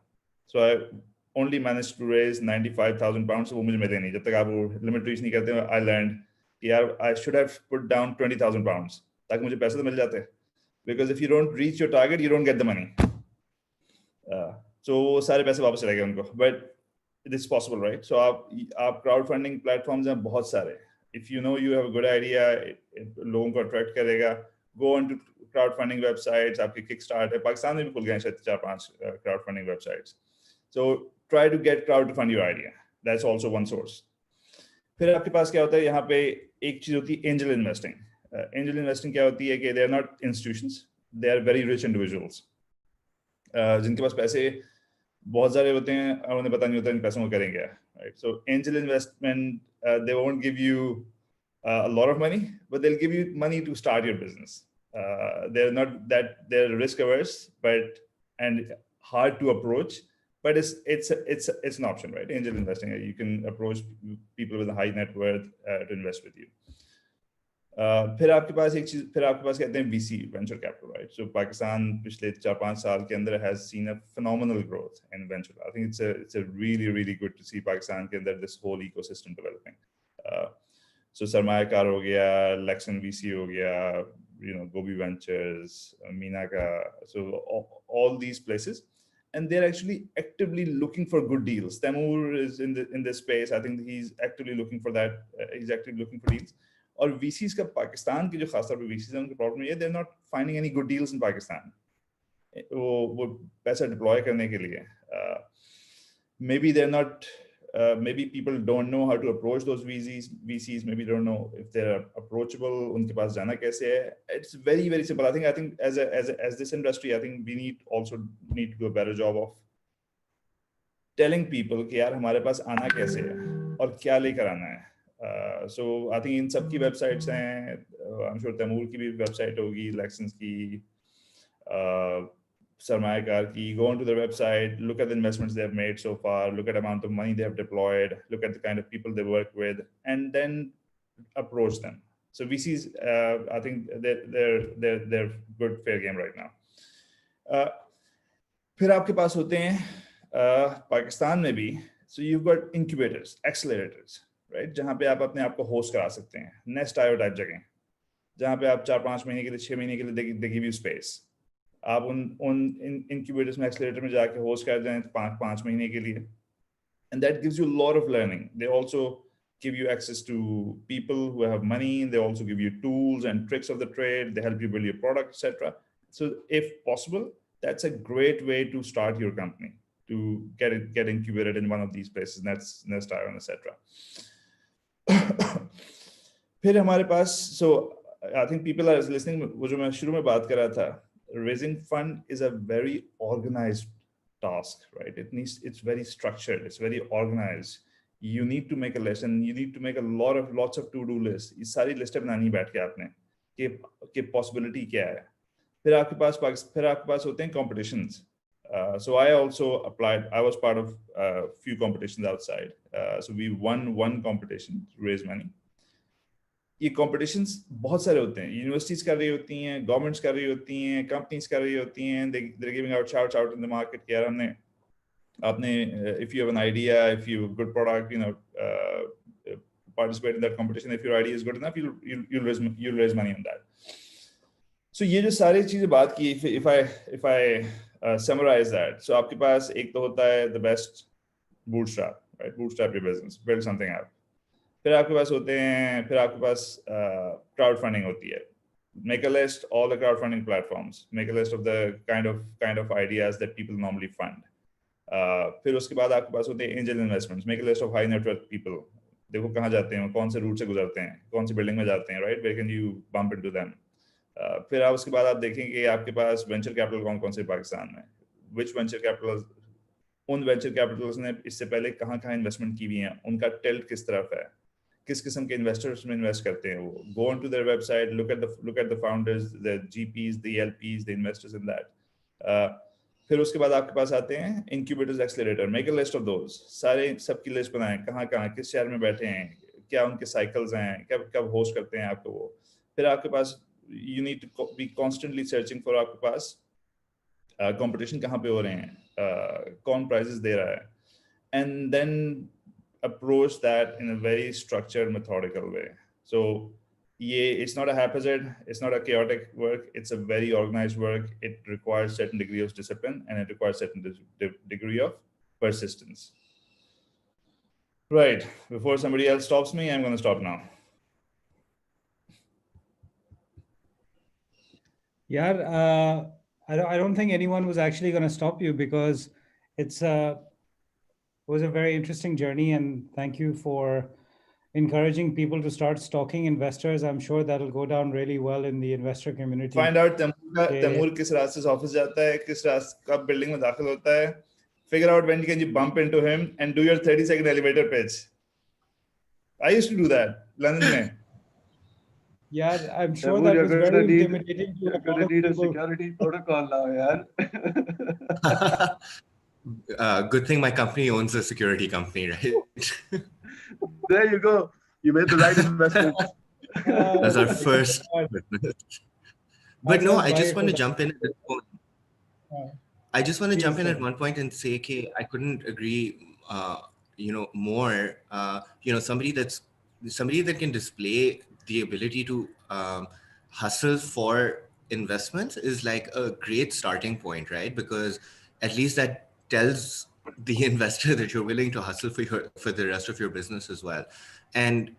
So I only managed to raise 95,000 pounds. वो मुझे मिले नहीं. जब तक आप वो लिमिट रीच नहीं करते, I learned कि यार I should have put down 20,000 pounds ताकि मुझे पैसे तो मिल जाते. Because if you don't reach your target, you don't get the money. So सारे पैसे वापस चले गए उनको. But it is possible, right? So आप crowdfunding platforms हैं बहुत सारे. If you know you have a good idea, लोगों को attract करेगा, go on to crowdfunding websites. आपके Kickstart है, पाकिस्तान में भी खुल गए हैं शायद 4-5 crowdfunding websites. So try to get crowd to fund your idea. That's also one source. फिर आपके पास क्या होता है, यहाँ पे एक चीज होती है angel investing. Angel investing क्या होती है कि they are not institutions, they are very rich individuals, जिनके पास पैसे बहुत सारे होते हैं और उन्हें पता नहीं होता इन पैसों को करेंगे, right? So angel investment, they won't give you a lot of money, but they'll give you money to start your business. They're risk averse, and hard to approach, but it's an option, right? Angel investing, you can approach people with a high net worth to invest with you. फिर आपके पास कहते हैं VC, venture capital, right? So Pakistan पिछले 4-5 साल के अंदर has seen a phenomenal growth in venture. I think it's a really, really good to see Pakistan के अंदर this whole ecosystem developing. So सरमायाकार हो गया, Lexan VC हो गया, Gobi Ventures, Meena का, so all these places. and they're actually actively looking for good deals. Taimour is in this space. I think he's actively looking for that. He's actively looking for deals. और VCs का पाकिस्तान की जो खासतौर पे VCs हैं उनकी problem ये they're not finding any good deals in Pakistan. वो पैसा deploy करने के लिए maybe they're not maybe people don't know how to approach those VCs maybe don't know if they're approachable उनके पास जाना कैसे है. It's very very simple. I think as this industry I think we need to do a better job of telling people कि यार हमारे पास आना कैसे है और क्या लेकर आना है. So I think इन सब की websites हैं. I'm sure तैमूर की भी website होगी, Lexins की, Sarmayakar ki. Go onto their website, look at the investments they have made so far, look at the amount of money they have deployed, look at the kind of people they work with, and then approach them. So VCs, I think they're good fair game right now. फिर आपके पास होते हैं पाकिस्तान में भी. So you've got incubators, accelerators, right? जहाँ पे आप अपने आप को host करा सकते हैं. Nest IO type जगह, जहाँ पे आप 4-5 महीने के लिए 6 महीने के लिए they give you space. आप उन incubators में accelerator में जाके host कर दें 5 महीने के लिए, and that gives you a lot of learning. They also give you access to people who have money. They also give you tools and tricks of the trade. They help you build your product, etc. So if possible, that's a great way to start your company, to get incubated in one of these places. That's Nest IO, etc. फिर हमारे पास, so I think people are listening. वो जो मैं शुरू में बात कर रहा था, raising fund is a very organized task, right? It's very structured. It's very organized. You need to make a list, and you need to make lots of to-do lists. ये सारी लिस्टें बनानी बैठ के आपने कि possibility क्या है. फिर आपके पास होते हैं competitions. So I also applied. I was part of a few competitions outside. So we won one competition to raise money. ये competitions बहुत सारे होते हैं. Universities कर रही होती हैं, governments कर रही होती हैं, companies कर रही होती हैं. They're giving out shouts out in the market. यार हमने आपने if you have an idea, if you have a good product, participate in that competition. If your idea is good enough, you'll raise money on that. So ये जो सारी चीजें बात की, if I summarize that, so आपके पास एक तो होता है the best bootstrap, right? Bootstrap your business, build something up. फिर आपके पास crowdfunding होती है. Make a list all the crowdfunding platforms. Make a list of the kind of ideas that people normally fund. फिर उसके बाद आपके पास होते हैं angel investments. Make a list of high net worth people. देखो कहाँ जाते हैं, कौन से रूट से गुजरते हैं, कौन सी बिल्डिंग में जाते हैं, right? Where can you bump into them? फिर आप उसके बाद आप देखेंगे कि आपके पास वेंचर कैपिटल कौन से पाकिस्तान में, which venture capitals, उन वेंचर कैपिटल्स ने इससे पहले कहाँ इन्वेस्टमेंट की हुई हैं, उनका टिल्ट किस तरफ है, किस किस्म के इन्वेस्टर्स में इन्वेस्ट करते हैं वो. Go onto their website, look at the founders, the GPs, the LPs, the investors in that. फिर उसके बाद आपके पास आते हैं incubators, accelerator. Make a list of those. सबकी लिस्ट बनाएं, कहाँ किस शहर में बैठे हैं, क्या उनके साइकिल्स हैं, कब होस्ट करते हैं आपको वो. फिर आपके पास you need to be constantly searching for आपके पास competition कहाँ पे हो रहे हैं, कौन prizes दे रहा है, and then approach that in a very structured, methodical way. So it's not a haphazard, it's not a chaotic work, it's a very organized work. It requires certain degree of discipline, and it requires certain degree of persistence. Right, before somebody else stops me, I'm going to stop now. Yeah, I don't think anyone was actually going to stop you, because it was a very interesting journey, and thank you for encouraging people to start stalking investors. I'm sure that'll go down really well in the investor community. Find out Taimour किस रास्ते से office जाता है, किस रास्ते कब building में दाखिल होता है. Figure out when can you bump into him and do your 30-second elevator pitch. I used to do that, London में. Yeah, I'm sure that was very intimidating. You're going to need a security protocol now, yaar. Good thing my company owns a security company, right? There you go. You made the right investment. That's our first. But no, I just want to jump in at this point. I just want to jump in at one point and say, okay, I couldn't agree, more. Somebody that can display the ability to hustle for investments is like a great starting point, right? Because at least that tells the investor that you're willing to hustle for the rest of your business as well. And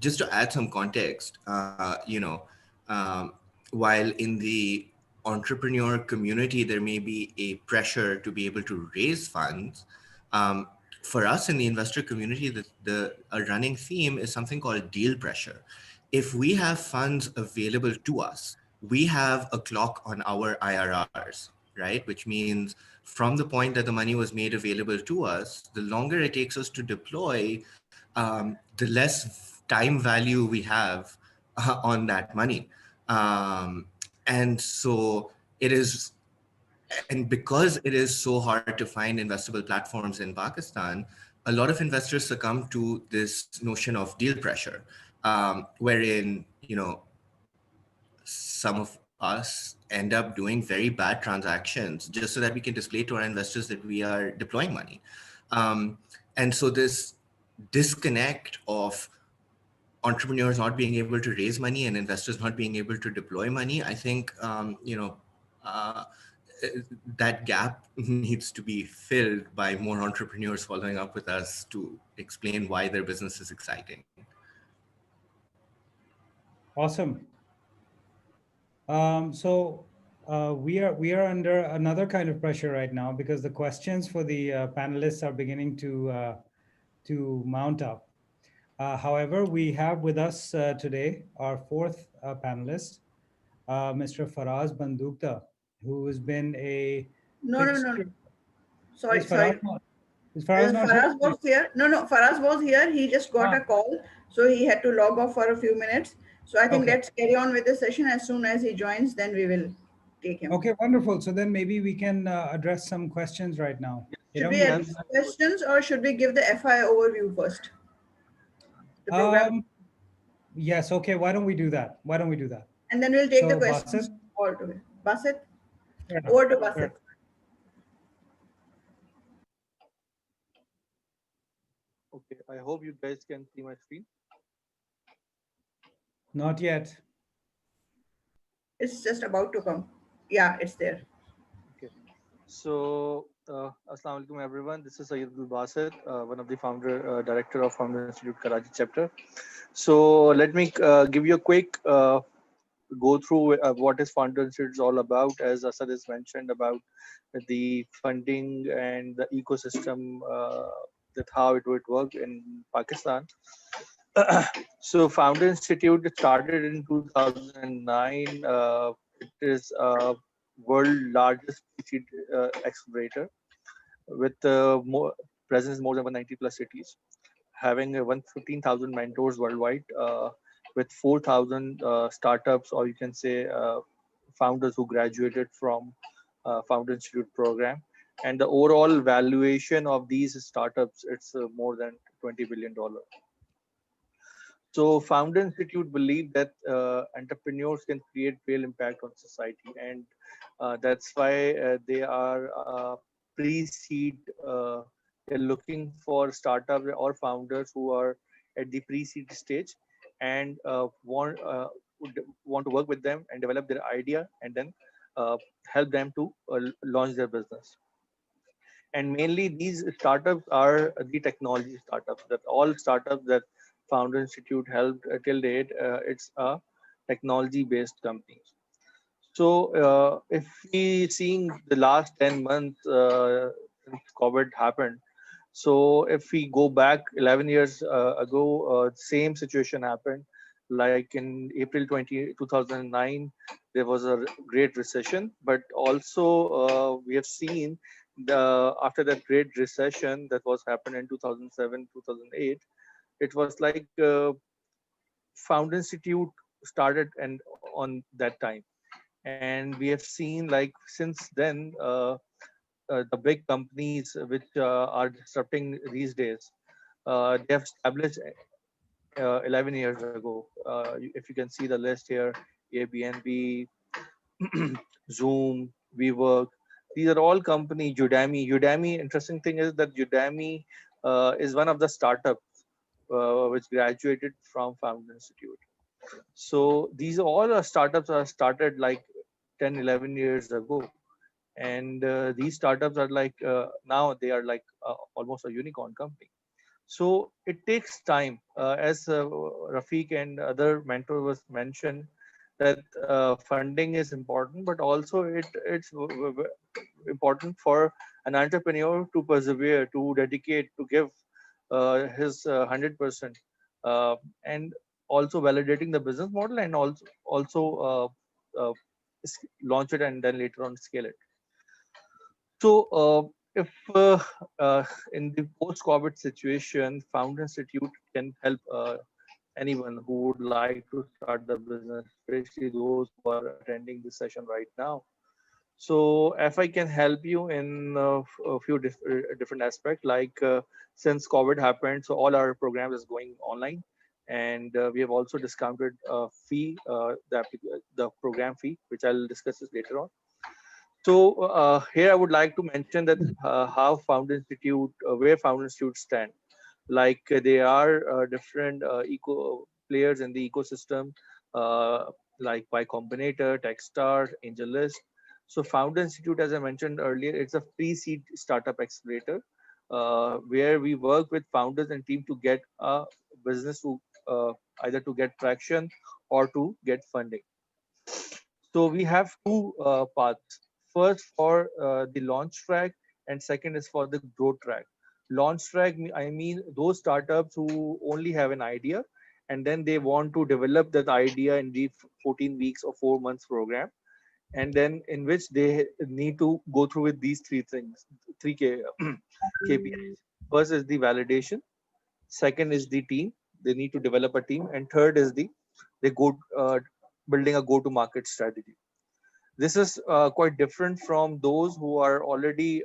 just to add some context, while in the entrepreneur community there may be a pressure to be able to raise funds, for us in the investor community, a running theme is something called deal pressure. If we have funds available to us, we have a clock on our IRRs, right? Which means from the point that the money was made available to us, the longer it takes us to deploy, the less time value we have on that money. And so it is, and because it is so hard to find investable platforms in Pakistan, a lot of investors succumb to this notion of deal pressure, wherein, some of us end up doing very bad transactions just so that we can display to our investors that we are deploying money. And so this disconnect of entrepreneurs not being able to raise money and investors not being able to deploy money, I think, that gap needs to be filled by more entrepreneurs following up with us to explain why their business is exciting. Awesome. We are under another kind of pressure right now because the questions for the panelists are beginning to mount up. However, we have with us today our fourth panelist, Mr. Faraz Bandukta, who has been a No. Sorry. Is Faraz not here? Faraz was here. No, Faraz was here. He just got a call, so he had to log off for a few minutes. So I think let's carry on with the session. As soon as he joins, then we will take him. Okay, wonderful. So then maybe we can address some questions right now. Should we address questions or should we give the FI overview first? The program? Yes, okay. Why don't we do that? And then we'll take the questions all together. Basit? Over to Basit. Okay, I hope you guys can see my screen. Not yet. It's just about to come. Yeah, it's there. Okay. So, Assalamu alaikum everyone. This is Sayyid Abdul Basit, one of the director of Founder Institute Karachi chapter. So let me give you a quick go through what is Founder Institute is all about. As Asad has mentioned about the funding and the ecosystem, that how it would work in Pakistan. So Founder Institute started in 2009. It is world largest pre-seed accelerator with presence in more than 190 plus cities, having 15,000 mentors worldwide, with 4,000 startups, or you can say founders who graduated from Founder Institute program. And the overall valuation of these startups, it's more than $20 billion. So Founder Institute believe that entrepreneurs can create real impact on society, and that's why they are pre-seed. They're looking for startups or founders who are at the pre-seed stage and want to work with them and develop their idea and then help them to launch their business. And mainly these startups are the technology startups. That all startups that Founder Institute helped till date, it's a technology-based companies. So if we seeing the last 10 months since COVID happened, so if we go back 11 years ago, same situation happened. Like in April 2009, there was a great recession, but also we have seen after that great recession that was happened in 2007, 2008, it was like Founder Institute started and on that time. And we have seen like since then, the big companies which are disrupting these days, they have established 11 years ago. If you can see the list here, Airbnb, Zoom, WeWork, these are all companies. Udemy, interesting thing is that Udemy is one of the startups which graduated from Founder Institute. So these all are startups are started like 10, 11 years ago. And these startups are like now they are like almost a unicorn company. So it takes time, as Rafiq and other mentor was mentioned, that funding is important, but also it's important for an entrepreneur to persevere, to dedicate, to give his 100%, and also validating the business model, and also launch it and then later on scale it. So, if in the post-COVID situation, Founder Institute can help anyone who would like to start the business, especially those who are attending this session right now. So, if I can help you in a few different aspects, like since COVID happened, so all our programs is going online, and we have also discounted fee, the program fee, which I'll discuss this later on. So here I would like to mention that how Founder Institute, where Founder Institute stand. Like they are different eco players in the ecosystem, uh, like Y Combinator, Techstars, AngelList. So Founder Institute, as I mentioned earlier, it's a pre-seed startup accelerator where we work with founders and team to get a business to either to get traction or to get funding. So we have two paths. First for the launch track, and second is for the growth track. Launch track, I mean those startups who only have an idea and then they want to develop that idea in the 14 weeks or 4 months program, and then in which they need to go through with these three things, KPIs. First is the validation, second is the team, they need to develop a team, and third is they go building a go-to-market strategy. This is quite different from those who are already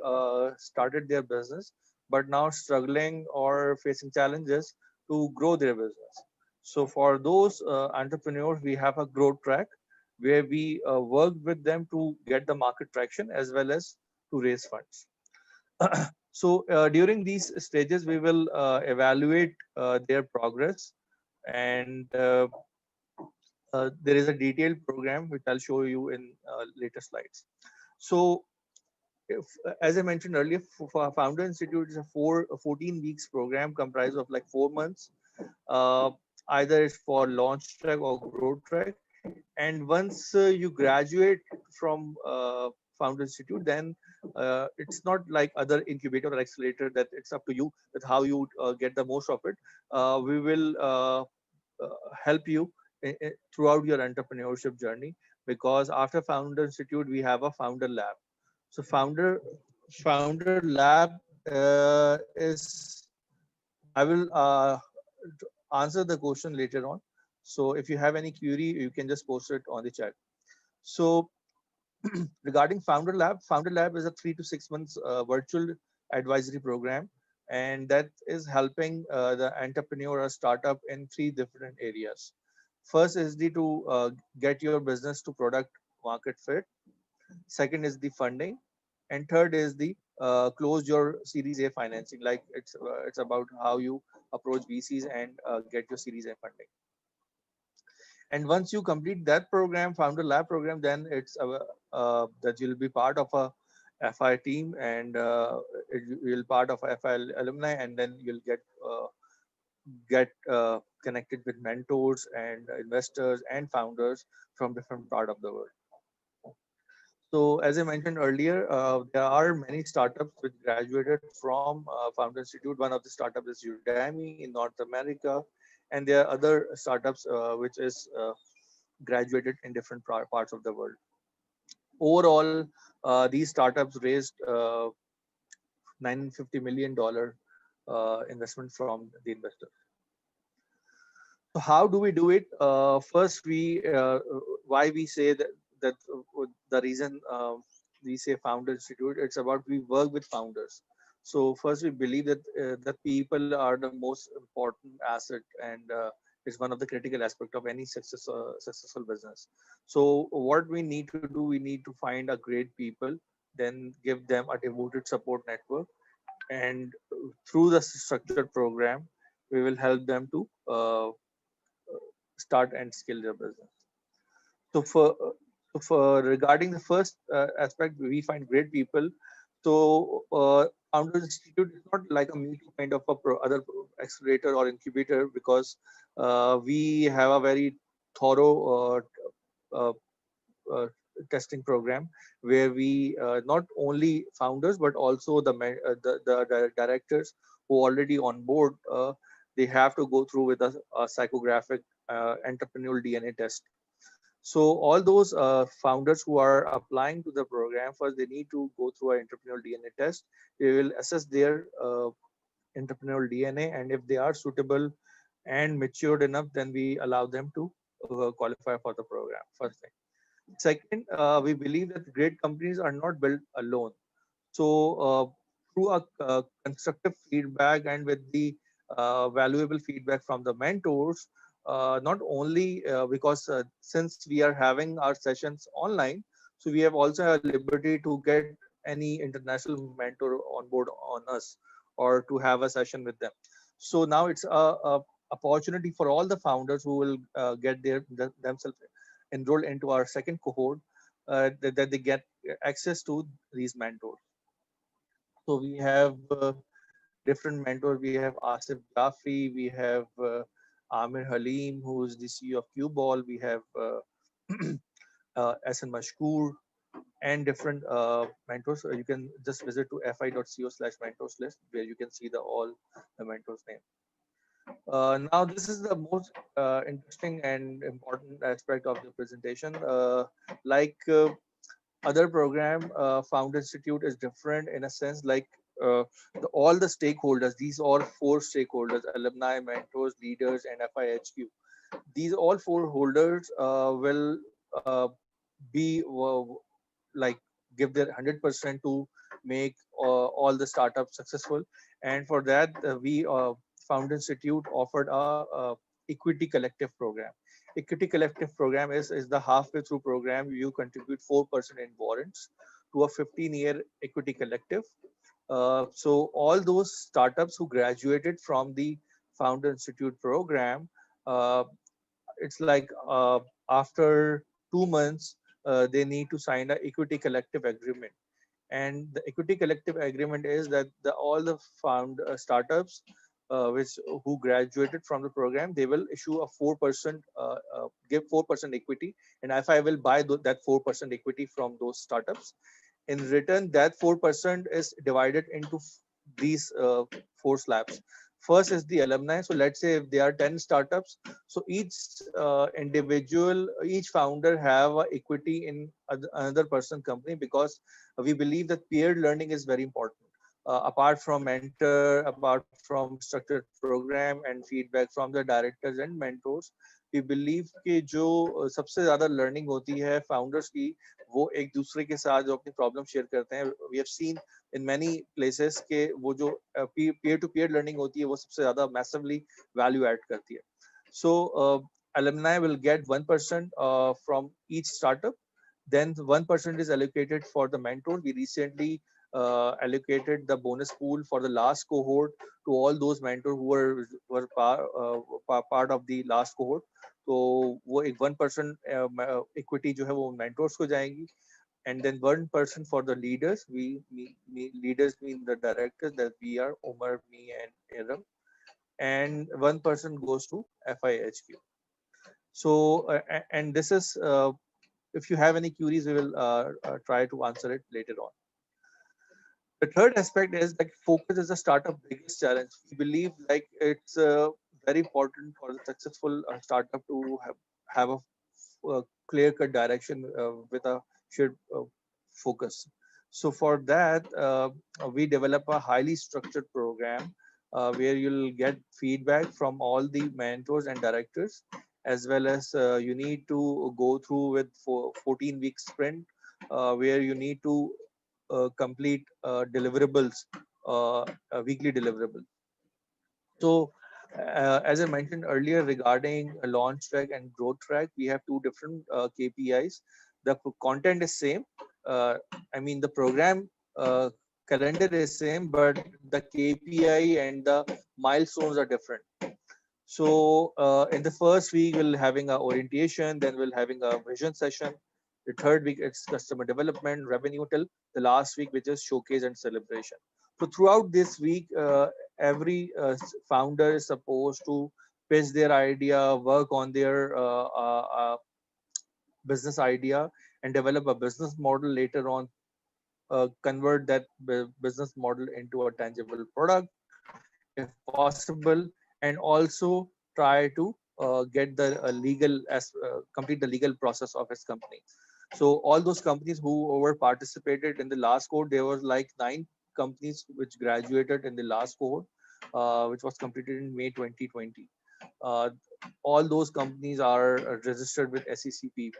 started their business but now struggling or facing challenges to grow their business. So for those entrepreneurs, we have a growth track where we work with them to get the market traction as well as to raise funds. So during these stages, we will evaluate their progress, and there is a detailed program which I'll show you in later slides. So, if, as I mentioned earlier, for Founder Institute is a 14 weeks program comprised of like 4 months. Uh, Either it's for launch track or growth track. And once you graduate from Founder Institute, then it's not like other incubator or accelerator that it's up to you that how you get the most of it. We will help you throughout your entrepreneurship journey, because after Founder Institute we have a founder lab. So founder lab is, I will answer the question later on. So if you have any query, you can just post it on the chat. So regarding founder lab is a 3 to 6 months virtual advisory program, and that is helping the entrepreneur or startup in 3 different areas. First is to get your business to product market fit. Second is the funding, and third is the close your Series A financing. Like it's about how you approach VCs and get your Series A funding. And once you complete that program, Founder Lab program, then it's that you'll be part of a FI team, and you'll part of FI alumni, and then you'll get connected with mentors and investors and founders from different part of the world. So as I mentioned earlier, there are many startups which graduated from Founder Institute. One of the startups is Udemy in North America, and there are other startups which is graduated in different parts of the world. Overall, these startups raised $950 million investment from the investors. So how do we do it? First, why we say that the reason we say Founder Institute, it's about we work with founders. So first, we believe that the people are the most important asset, and it's one of the critical aspects of any successful business. So what we need to do, we need to find a great people, then give them a devoted support network, and through the structured program, we will help them to start and scale their business. So So for regarding the first aspect, we find great people. So Founders Institute is not like a me too kind of a other accelerator or incubator, because we have a very thorough uh, uh, testing program where we not only founders but also the directors who already on board, they have to go through with a psychographic entrepreneurial DNA test. So all those founders who are applying to the program, first they need to go through an entrepreneurial DNA test. They will assess their entrepreneurial DNA, and if they are suitable and matured enough, then we allow them to qualify for the program. First thing. Second, we believe that great companies are not built alone. So through a constructive feedback and with the valuable feedback from the mentors, not only because since we are having our sessions online, so we have also a liberty to get any international mentor on board on us or to have a session with them. So now it's a opportunity for all the founders who will get themselves enrolled into our second cohort, that they get access to these mentors. So we have different mentors. We have Asif Jafri, we have Amir Halim, who is the CEO of Qball. We have Asan Mashkoor, and different mentors. You can just visit to fi.co/mentors list, where you can see all the mentors' name. Now, this is the most interesting and important aspect of the presentation. Like other program, Founder Institute is different in a sense, like all the stakeholders, these are four stakeholders: alumni, mentors, leaders, and FIHQ. These all four holders will be like give their 100% to make all the startups successful. And for that, we Founder Institute offered a equity collective program. Equity collective program is the halfway through program. You contribute 4% in warrants to a 15-year equity collective. So all those startups who graduated from the Founder Institute program, it's like after 2 months, they need to sign an equity collective agreement. And the equity collective agreement is that all the startups which who graduated from the program, they will issue a 4%, give 4% equity, and FI will buy that 4% equity from those startups. In return, that 4% is divided into these four slabs. First is the alumni. So let's say if there are 10 startups, so each individual, each founder have equity in another person company, because we believe that peer learning is very important. Apart from mentor, apart from structured program and feedback from the directors and mentors, we believe कि जो सबसे ज़्यादा learning होती है founders की, वो एक दूसरे के साथ जो अपनी problem share करते हैं. We have seen in many places के वो जो peer to peer learning होती है, वो सबसे ज़्यादा massively value add करती है. So alumni will get 1% from each startup. Then 1% is allocated for the mentor. We recently allocated the bonus pool for the last cohort to all those mentors who were part of the last cohort. तो वो एक 1% equity जो है वो mentors को जाएगी. And then 1% for the leaders. Leaders mean the directors, that we are Umar, me, and Iram. And 1% goes to FIHQ. So and this is if you have any queries, we will try to answer it later on. The third aspect is like focus is the startup biggest challenge. We believe like it's very important for the successful startup to have a clear-cut direction with a shared focus. So for that, we develop a highly structured program where you'll get feedback from all the mentors and directors, as well as you need to go through with 14-week sprint where you need to complete deliverables, weekly deliverables. So as I mentioned earlier regarding a launch track and growth track, we have two different KPIs. The content is same. I mean, the program calendar is same, but the KPI and the milestones are different. So in the first week, we'll having a orientation, then we'll having a vision session. The third week it's customer development, revenue, till the last week, which is showcase and celebration. So throughout this week, every founder is supposed to pitch their idea, work on their business idea, and develop a business model later on, convert that business model into a tangible product if possible, and also try to get the complete the legal process of his company. So all those companies who were participated in the last cohort, there was like 9 companies which graduated in the last cohort, which was completed in May 2020. All those companies are registered with SECP,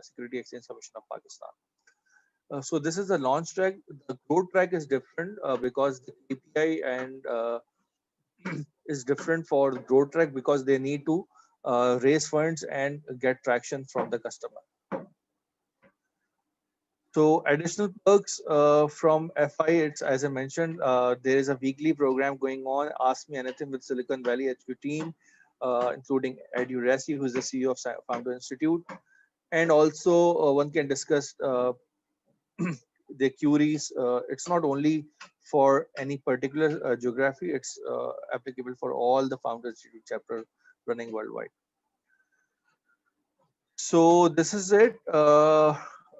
Security Exchange Commission of Pakistan. So this is the launch track. The growth track is different because the KPI and is different for the growth track because they need to raise funds and get traction from the customer. So additional perks from FI, it's as I mentioned, there is a weekly program going on, Ask Me Anything with Silicon Valley HQ team, including Edu Resi, who is the CEO of Founder Institute. And also one can discuss the queries. It's not only for any particular geography, it's applicable for all the Founder Institute chapter running worldwide. So this is it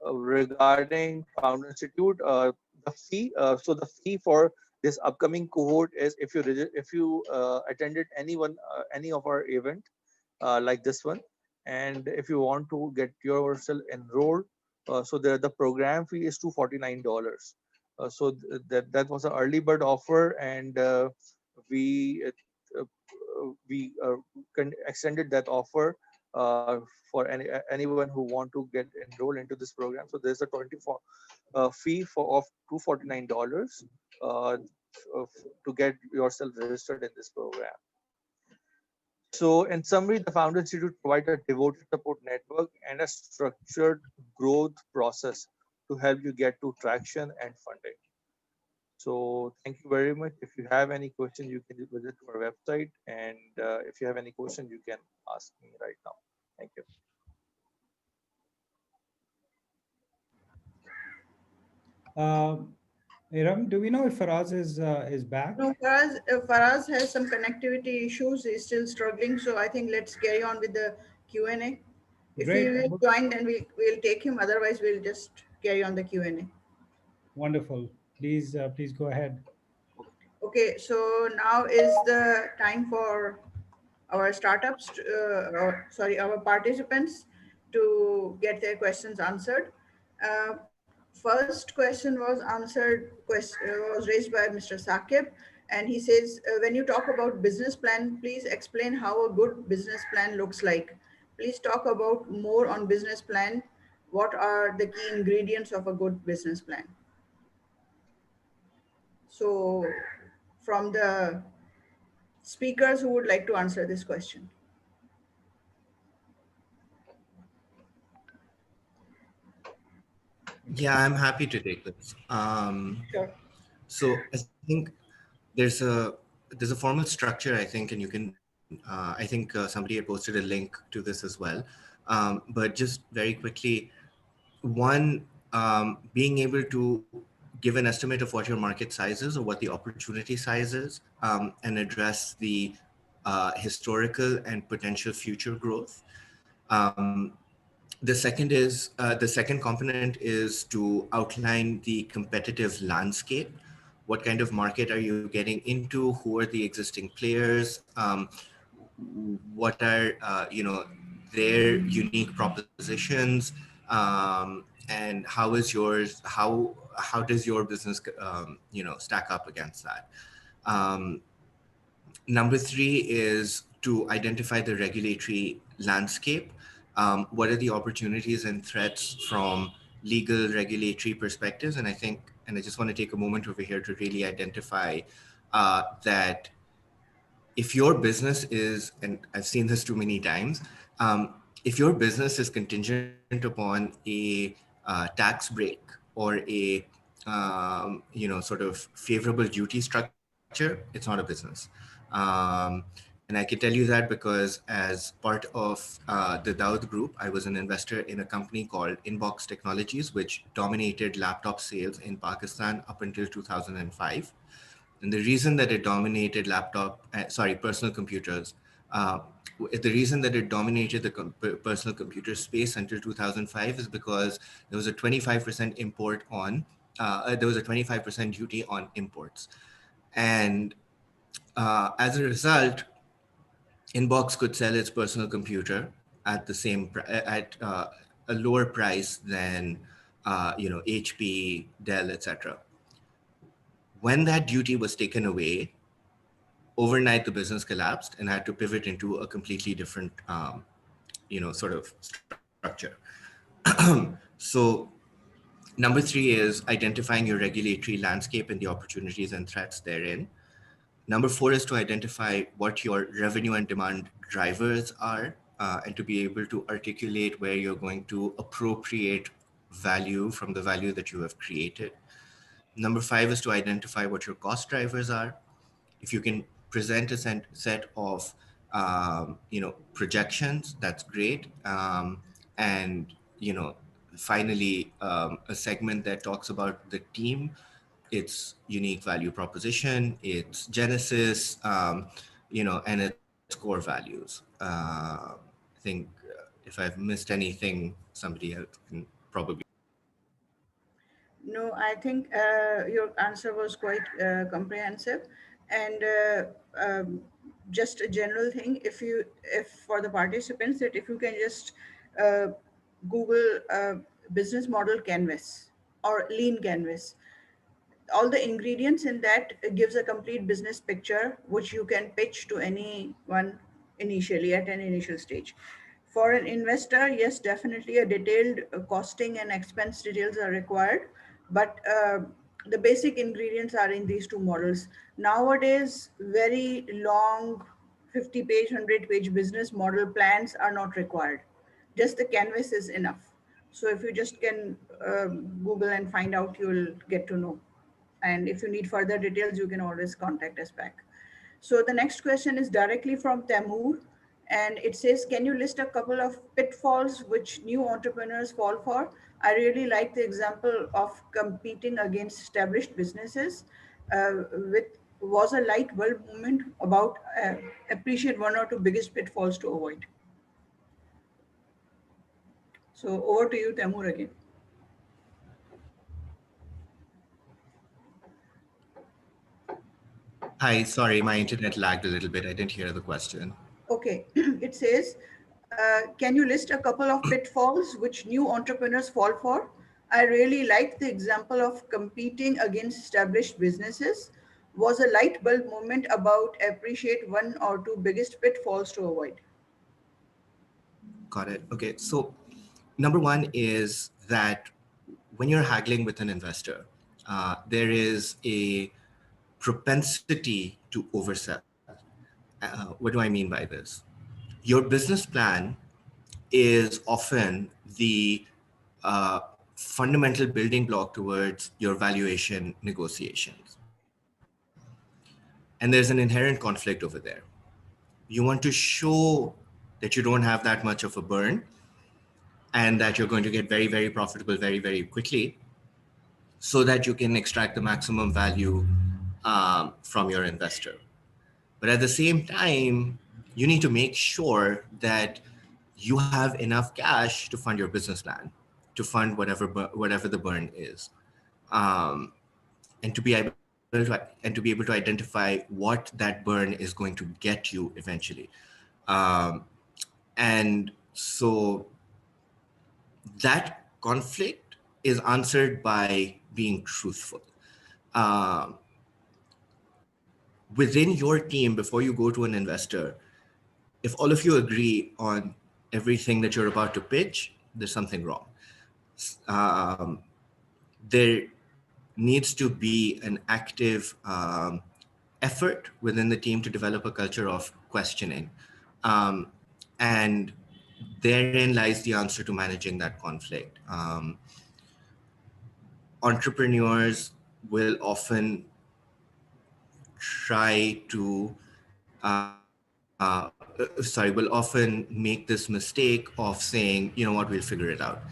regarding Founder Institute. The fee. So the fee for this upcoming cohort is if you attended any of our event like this one, and if you want to get yourself enrolled, so the program fee is $249. So that was an early bird offer, and we extended that offer for anyone who want to get enrolled into this program. So there's a 24 fee of $249 to get yourself registered in this program. So in summary, the Founder Institute provides a devoted support network and a structured growth process to help you get to traction and funding. So thank you very much. If you have any questions, you can visit our website. And if you have any questions, you can ask me right now. Thank you. Iram, do we know if Faraz is back? No, Faraz has some connectivity issues. He's still struggling. So I think let's carry on with the Q&A. If he will join, then we'll take him. Otherwise, we'll just carry on the Q&A. Wonderful. Please go ahead. Okay, so now is the time for our startups, our participants to get their questions answered. First question was raised by Mr. Saqib, and he says, when you talk about business plan, please explain how a good business plan looks like. Please talk about more on business plan. What are the key ingredients of a good business plan? So from the speakers who would like to answer this question. Yeah, I'm happy to take this. Sure. So I think there's a formal structure, I think, and you can, I think somebody had posted a link to this as well. But just very quickly, one, being able to give an estimate of what your market size is or what the opportunity size is, and address the historical and potential future growth. The second component is to outline the competitive landscape. What kind of market are you getting into? Who are the existing players? What are their unique propositions? And how is yours? How does your business stack up against that? Number 3 is to identify the regulatory landscape. What are the opportunities and threats from legal regulatory perspectives? And I just want to take a moment over here to really identify that if your business is, and I've seen this too many times, if your business is contingent upon a tax break or a sort of favorable duty structure, it's not a business. And I can tell you that because as part of the Daud Group, I was an investor in a company called Inbox Technologies, which dominated laptop sales in Pakistan up until 2005. And the reason that it dominated personal computers, the reason that it dominated the personal computer space until 2005 is because there was a 25% there was a 25% duty on imports. And as a result, Inbox could sell its personal computer at the same at a lower price than HP, Dell, etc. When that duty was taken away, overnight the business collapsed and had to pivot into a completely different sort of structure. So number 3 is identifying your regulatory landscape and the opportunities and threats therein. Number 4 is to identify what your revenue and demand drivers are, and to be able to articulate where you're going to appropriate value from the value that you have created. Number 5 is to identify what your cost drivers are. If you can present a set of projections, that's great. And finally, a segment that talks about the team, its unique value proposition, its genesis, and its core values. I think if I've missed anything, somebody else can probably. No, I think your answer was quite comprehensive, and just a general thing. If for the participants, that if you can just uh, Google business model canvas or lean canvas, all the ingredients in that gives a complete business picture which you can pitch to anyone initially at an initial stage. For an investor, yes, definitely a detailed costing and expense details are required, but the basic ingredients are in these two models. Nowadays, very long 50-page, 100-page business model plans are not required. Just the canvas is enough. So if you just can Google and find out, you will get to know. And if you need further details, you can always contact us back. So the next question is directly from Taimour, and it says, can you list a couple of pitfalls which new entrepreneurs fall for? I really like the example of competing against established businesses with was a light bulb moment about appreciate one or two biggest pitfalls to avoid. So over to you, Taimour, again. Hi, sorry, my internet lagged a little bit. I didn't hear the question. Okay, it says, can you list a couple of pitfalls which new entrepreneurs fall for? I really liked the example of competing against established businesses. Was a light bulb moment about appreciate one or two biggest pitfalls to avoid. Got it. Okay, so number 1 is that when you're haggling with an investor, there is a propensity to oversell. What do I mean by this? Your business plan is often the fundamental building block towards your valuation negotiations. And there's an inherent conflict over there. You want to show that you don't have that much of a burn and that you're going to get very, very profitable very, very quickly so that you can extract the maximum value from your investor. But at the same time, you need to make sure that you have enough cash to fund your business plan, to fund whatever the burn is, and to be able to identify what that burn is going to get you eventually. And so that conflict is answered by being truthful. Within your team, before you go to an investor, if all of you agree on everything that you're about to pitch, there's something wrong. There needs to be an active effort within the team to develop a culture of questioning. And therein lies the answer to managing that conflict. Entrepreneurs will often try to will often make this mistake of saying, you know what, we'll figure it out.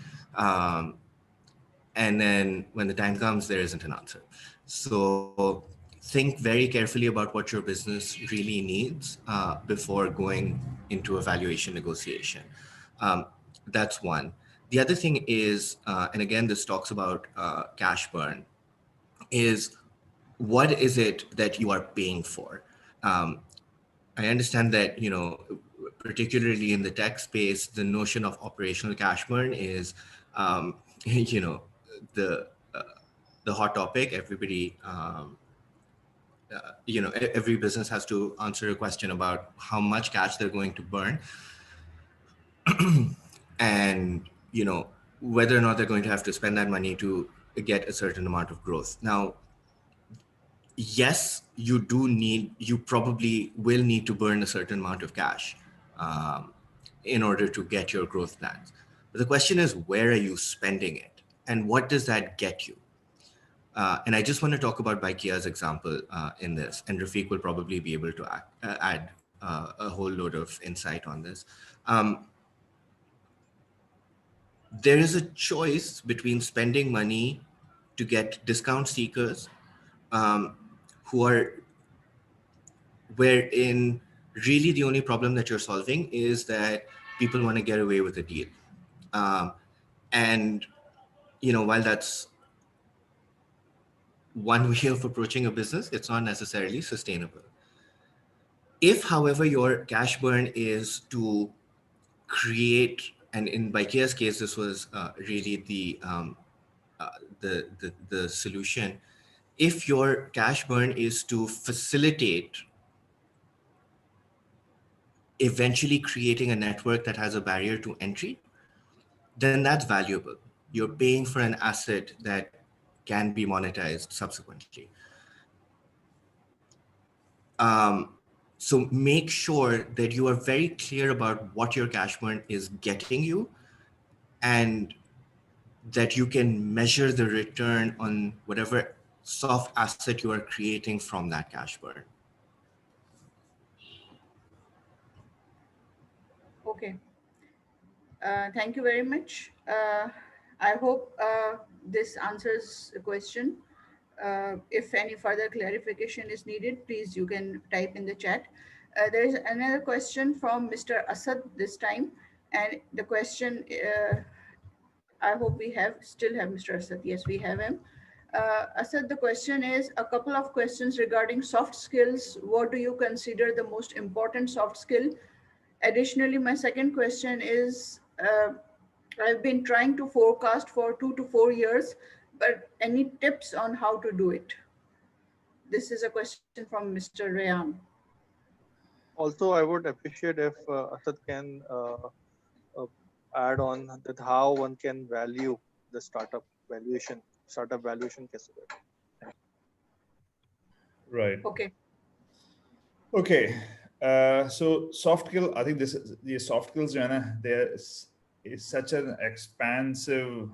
And then when the time comes, there isn't an answer. So think very carefully about what your business really needs before going into a valuation negotiation. That's one. The other thing is, and again, this talks about cash burn, is what is it that you are paying for? I understand that, you know, particularly in the tech space, the notion of operational cash burn is, you know, the hot topic. Everybody, you know, every business has to answer a question about how much cash they're going to burn, and you know, whether or not they're going to have to spend that money to get a certain amount of growth. Now, yes, you probably will need to burn a certain amount of cash in order to get your growth plans. But the question is, where are you spending it? And what does that get you? And I just want to talk about Bykea's example in this, and Rafiq will probably be able to add a whole load of insight on this. There is a choice between spending money to get discount seekers who are, wherein really the only problem that you're solving is that people want to get away with a deal. And, you know, while that's one way of approaching a business, it's not necessarily sustainable. If, however, your cash burn is to create, and in Bykea's case, this was really the solution. If your cash burn is to facilitate eventually creating a network that has a barrier to entry, then that's valuable. You're paying for an asset that can be monetized subsequently. So make sure that you are very clear about what your cash burn is getting you, and that you can measure the return on whatever soft asset you are creating from that cash burn. Okay. Thank you very much. I hope this answers the question. If any further clarification is needed, please you can type in the chat. There is another question from Mr. Asad this time, and the question, I hope we still have Mr. Asad. Yes, we have him. Asad, the question is a couple of questions regarding soft skills. What do you consider the most important soft skill? Additionally, my second question is, I've been trying to forecast for 2 to 4 years, but any tips on how to do it? This is a question from Mr. Rayan. Also, I would appreciate if Asad can add on that how one can value the startup valuation. Startup valuation kaise kare? Right. Okay. Okay. So soft skill, I think the soft skills, there is such an expansive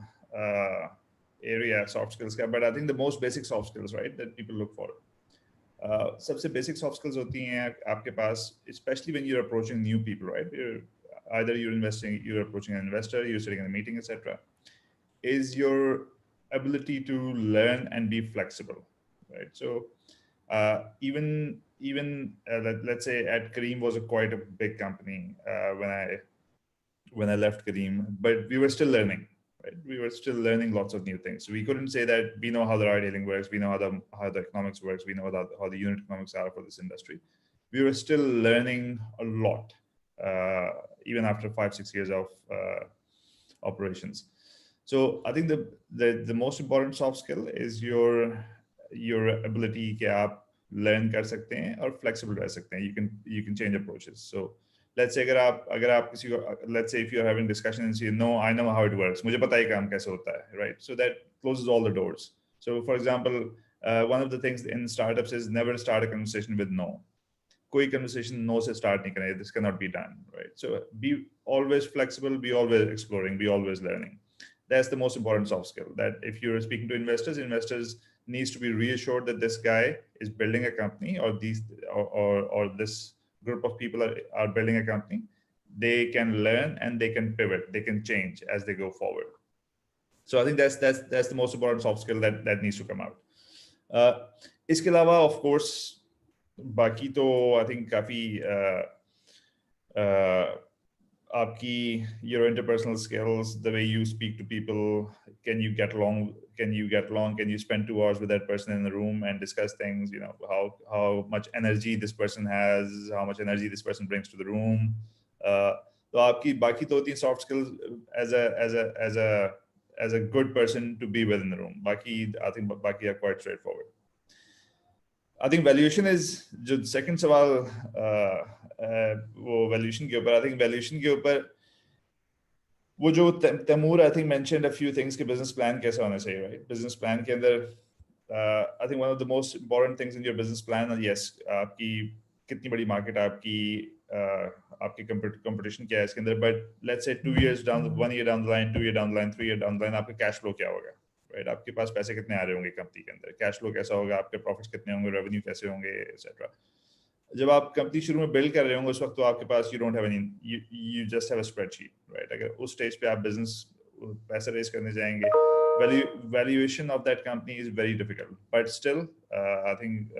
area, soft skills, but I think the most basic soft skills, right, that people look for. सबसे basic soft skills होती हैं आपके पास, especially when you're approaching new people, right? Either you're approaching an investor, you're sitting in a meeting, etc. Is your ability to learn and be flexible, right? So even let's say at Kareem was quite a big company when I left Kareem, but we were still learning, right? We were still learning lots of new things. So we couldn't say that we know how the retailing works, we know how the economics works, we know how the unit economics are for this industry. We were still learning a lot, even after 5-6 years of operations. So I think the most important soft skill is your ability कि आप learn कर सकते हैं और flexible रह सकते हैं. You can change approaches. So let's say अगर आप किसी को, let's say if you're having discussion and say, no, I know how it works, मुझे पता है काम कैसे होता है, right? So that closes all the doors. So for example, one of the things in startups is never start a conversation with no. कोई conversation no से start नहीं करें. This cannot be done, right? So be always flexible, be always exploring, be always learning. That's the most important soft skill, that if you're speaking to investors needs to be reassured that this guy is building a company, or this group of people are building a company, they can learn and they can pivot, they can change as they go forward. So I think that's the most important soft skill that needs to come out. इसके अलावा of course बाकी तो I think काफी आपकी your interpersonal skills, the way you speak to people, can you get along, can you spend 2 hours with that person in the room and discuss things, you know, how much energy this person has, how much energy this person brings to the room. तो आपकी बाकी 2-3 soft skills as a good person to be within the room. बाकी I think बाकी are quite straightforward. I think valuation is जो second सवाल वो valuation के ऊपर, I think valuation के ऊपर वो जो Taimour I think mentioned a few things कि business plan कैसा होना चाहिए, right? Business plan के अंदर I think one of the most important things in your business plan is yes आपकी कितनी बड़ी market आपकी आपकी competition क्या है इसके अंदर, but let's say 1 year down the line, 2 year down the line, 3 year down the line आपका cash flow क्या होगा, right? आपके पास पैसे कितने आ रहे होंगे कंपनी के अंदर, cash flow कैसा होगा, आपके profits कितने होंगे, revenue कैसे होंगे, etc. जब आप कंपनी शुरू में बिल्ड कर रहे होंगे उस वक्त तो आपके पास you don't have any, you just have a spreadsheet, right? अगर उस स्टेज पे आप बिजनेस पैसे रेज करने जाएंगे, valuation of that company is very difficult, but still I think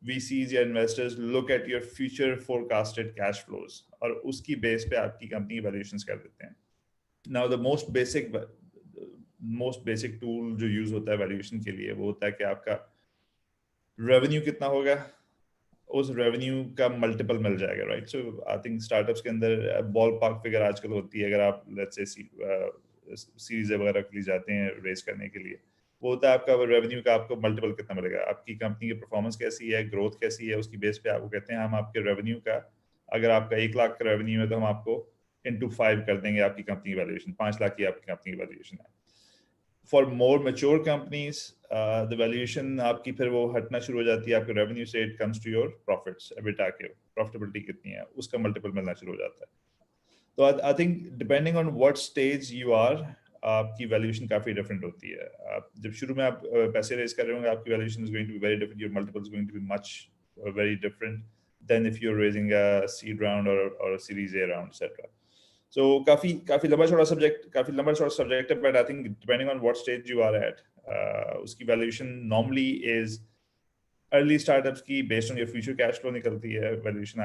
VCs या investors look at your future forecasted cash flows और उसकी बेस पे आपकी कंपनी valuations कर देते हैं. Now the most basic tool जो यूज होता है valuation के लिए वो होता है कि आपका revenue कितना होगा, उस revenue का multiple मिल जाएगा, right? So I think startups के अंदर ballpark figure आजकल होती है, अगर आप let's say series वगैरह के लिए जाते हैं raise करने के लिए, वो होता है आपका रेवेन्यू का आपको मल्टीपल कितना मिलेगा, आपकी कंपनी की परफॉर्मेंस कैसी है, ग्रोथ कैसी है, उसकी बेस पे आपको कहते हैं हम आपके रेवेन्यू का, अगर आपका 1 लाख का रेवेन्यू है तो हम आपको into 5 कर देंगे आपकी कंपनी की वैल्यूएशन, 5 लाख की आपकी कंपनी की वैल्यूएशन है. For more mature companies the valuation आपकी फिर वो हटना शुरू हो जाती है आपके रेवेन्यू से, it comes to your profits, EBITDA के प्रॉफिटेबिलिटी कितनी है उसका मल्टीपल मिलना शुरू हो जाता है. तो I think depending on what stage you are आपकी वैल्यूएशन काफी डिफरेंट होती है. आप जब शुरू में आप पैसे रेज कर रहे होंगे आपकी valuation is going to be very different, your multiple is going to be much very different than if you are raising a seed round और a series A round etcetera. So काफी लंबा चौड़ा subject है, but I think depending on what stage you are at, उसकी valuation normally is early startups की based on your future cash flow निकलती है valuation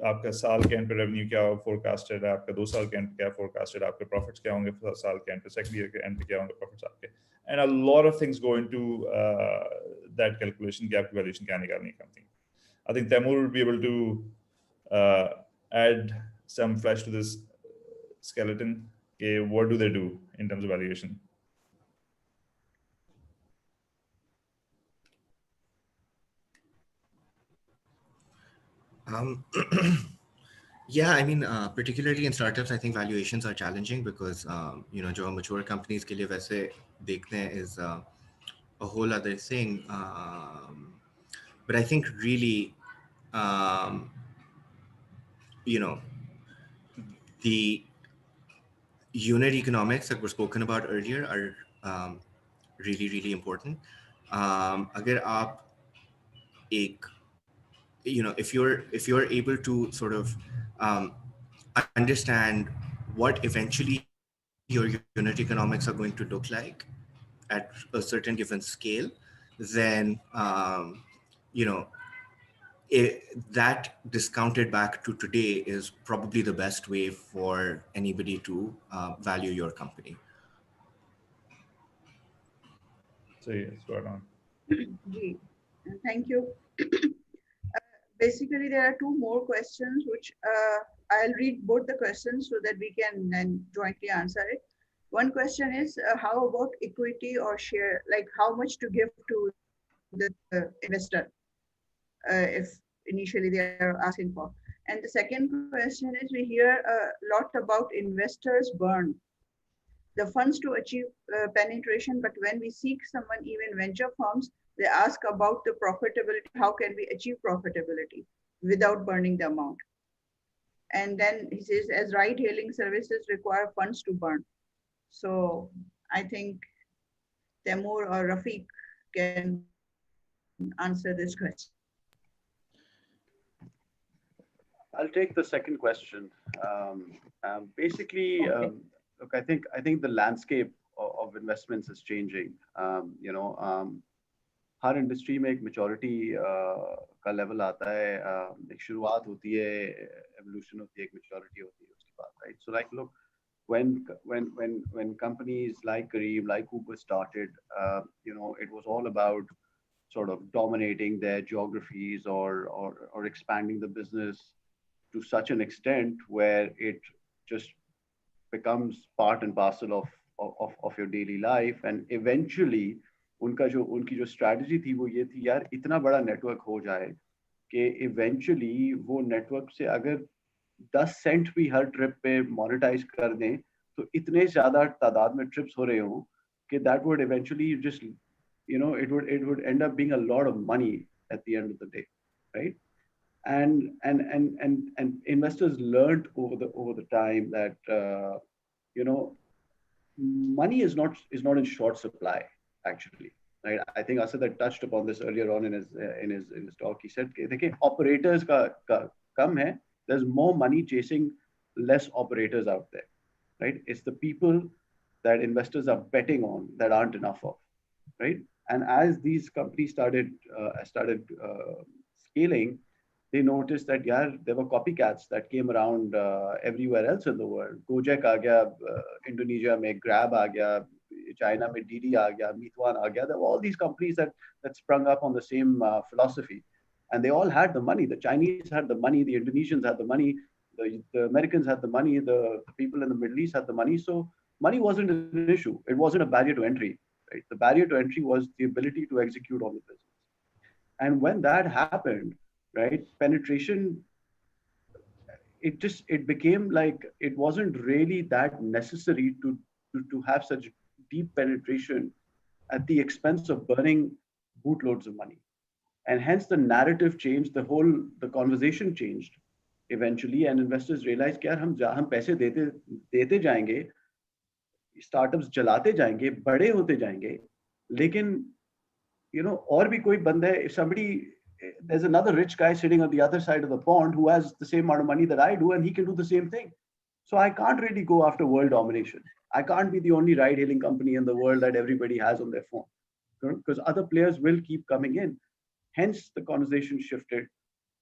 आपका साल के एंड पे रेवेन्यू क्या फोरकास्टेड है, आपका 2 साल के एंड पे क्या फोरकास्टेड, आपके प्रॉफिट्स क्या होंगे साल के एंड पे, सेकंड ईयर के एंड पे क्या होंगे प्रॉफिट्स आपके, and a lot of things go into that calculation कि आपकी वैल्यूएशन क्या निकालनी है company. I think Taimur will be able to add some flesh to this skeleton. Okay, what do they do in terms of valuation? Yeah, I mean, particularly in startups, I think valuations are challenging because, you know, जो mature companies के लिए वैसे देखते हैं is a whole other thing. But I think really, you know, the unit economics that were spoken about earlier are really, really important. अगर आप एक, you know, if you're able to sort of understand what eventually your unit economics are going to look like at a certain given scale, then you know, that discounted back to today is probably the best way for anybody to value your company. So yes, spot on. Thank you. Basically, there are 2 more questions which I'll read both the questions so that we can then jointly answer it. One question is how about equity or share, like how much to give to the investor if initially they are asking for. And the second question is we hear a lot about investors burn the funds to achieve penetration, but when we seek someone, even venture firms, they ask about the profitability. How can we achieve profitability without burning the amount? And then he says, as ride-hailing services require funds to burn. So I think Taimour or Rafiq can answer this question. I'll take the second question. Basically, look, I think the landscape of investments is changing. Her industry में एक maturity का level आता है, एक शुरुआत होती है, evolution होती है, एक मेच्योरिटी होती है उसके बाद, right? So like look, when companies like Kareem, like Uber started, it was all about sort of dominating their geographies or expanding the business to such an extent where it just becomes part and parcel of your daily life. And eventually उनकी जो strategy थी वो ये थी, यार इतना बड़ा network हो जाए कि eventually वो network से अगर 10 सेंट भी हर ट्रिप पे मोनेटाइज कर दें तो इतने ज्यादा तादाद में ट्रिप्स हो रहे हों कि that would eventually just, it would end up being a lot of money at the end of the day, right? And investors learned over the time that money is not in short supply, actually, right? I think Asad had touched upon this earlier on in his talk. He said, "देखिए, operators का कम है. There's more money chasing less operators out there, right? It's the people that investors are betting on that aren't enough of, right? And as these companies started scaling, they noticed that there were copycats that came around everywhere else in the world. Gojek aa gaya, Indonesia mein Grab aa gaya, China mein Didi aa gaya, Meituan aa gaya. There were all these companies that sprung up on the same philosophy. And they all had the money. The Chinese had the money, the Indonesians had the money, the Americans had the money, the people in the Middle East had the money. So money wasn't an issue. It wasn't a barrier to entry, right? The barrier to entry was the ability to execute on the business. And when that happened, right, penetration, it became like it wasn't really that necessary to have such deep penetration at the expense of burning bootloads of money. And hence the narrative changed, the conversation changed eventually, and investors realized कि यार हम पैसे देते जाएंगे, startups जलाते जाएंगे, बड़े होते जाएंगे, लेकिन और भी कोई बंदा है, if somebody, there's another rich guy sitting on the other side of the pond who has the same amount of money that I do, and he can do the same thing. So I can't really go after world domination. I can't be the only ride-hailing company in the world that everybody has on their phone, because other players will keep coming in. Hence, the conversation shifted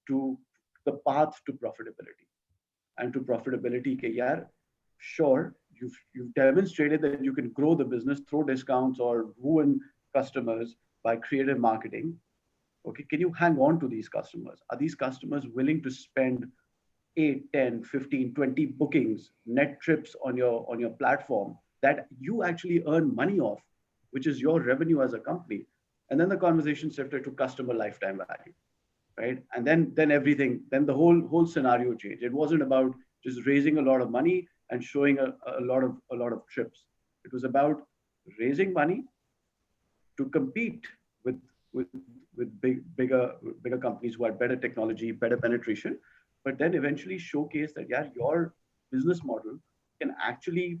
to the path to profitability. And to profitability, ke yaar, sure, you've demonstrated that you can grow the business through discounts or ruin customers by creative marketing. Okay, can you hang on to these customers? Are these customers willing to spend 8, 10, 15, 20 bookings, net trips on your platform that you actually earn money off, which is your revenue as a company? And then the conversation shifted to customer lifetime value, right? And then everything, then the whole scenario changed. It wasn't about just raising a lot of money and showing a lot of trips. It was about raising money to compete with bigger companies who had better technology, better penetration, but then eventually showcase that your business model can actually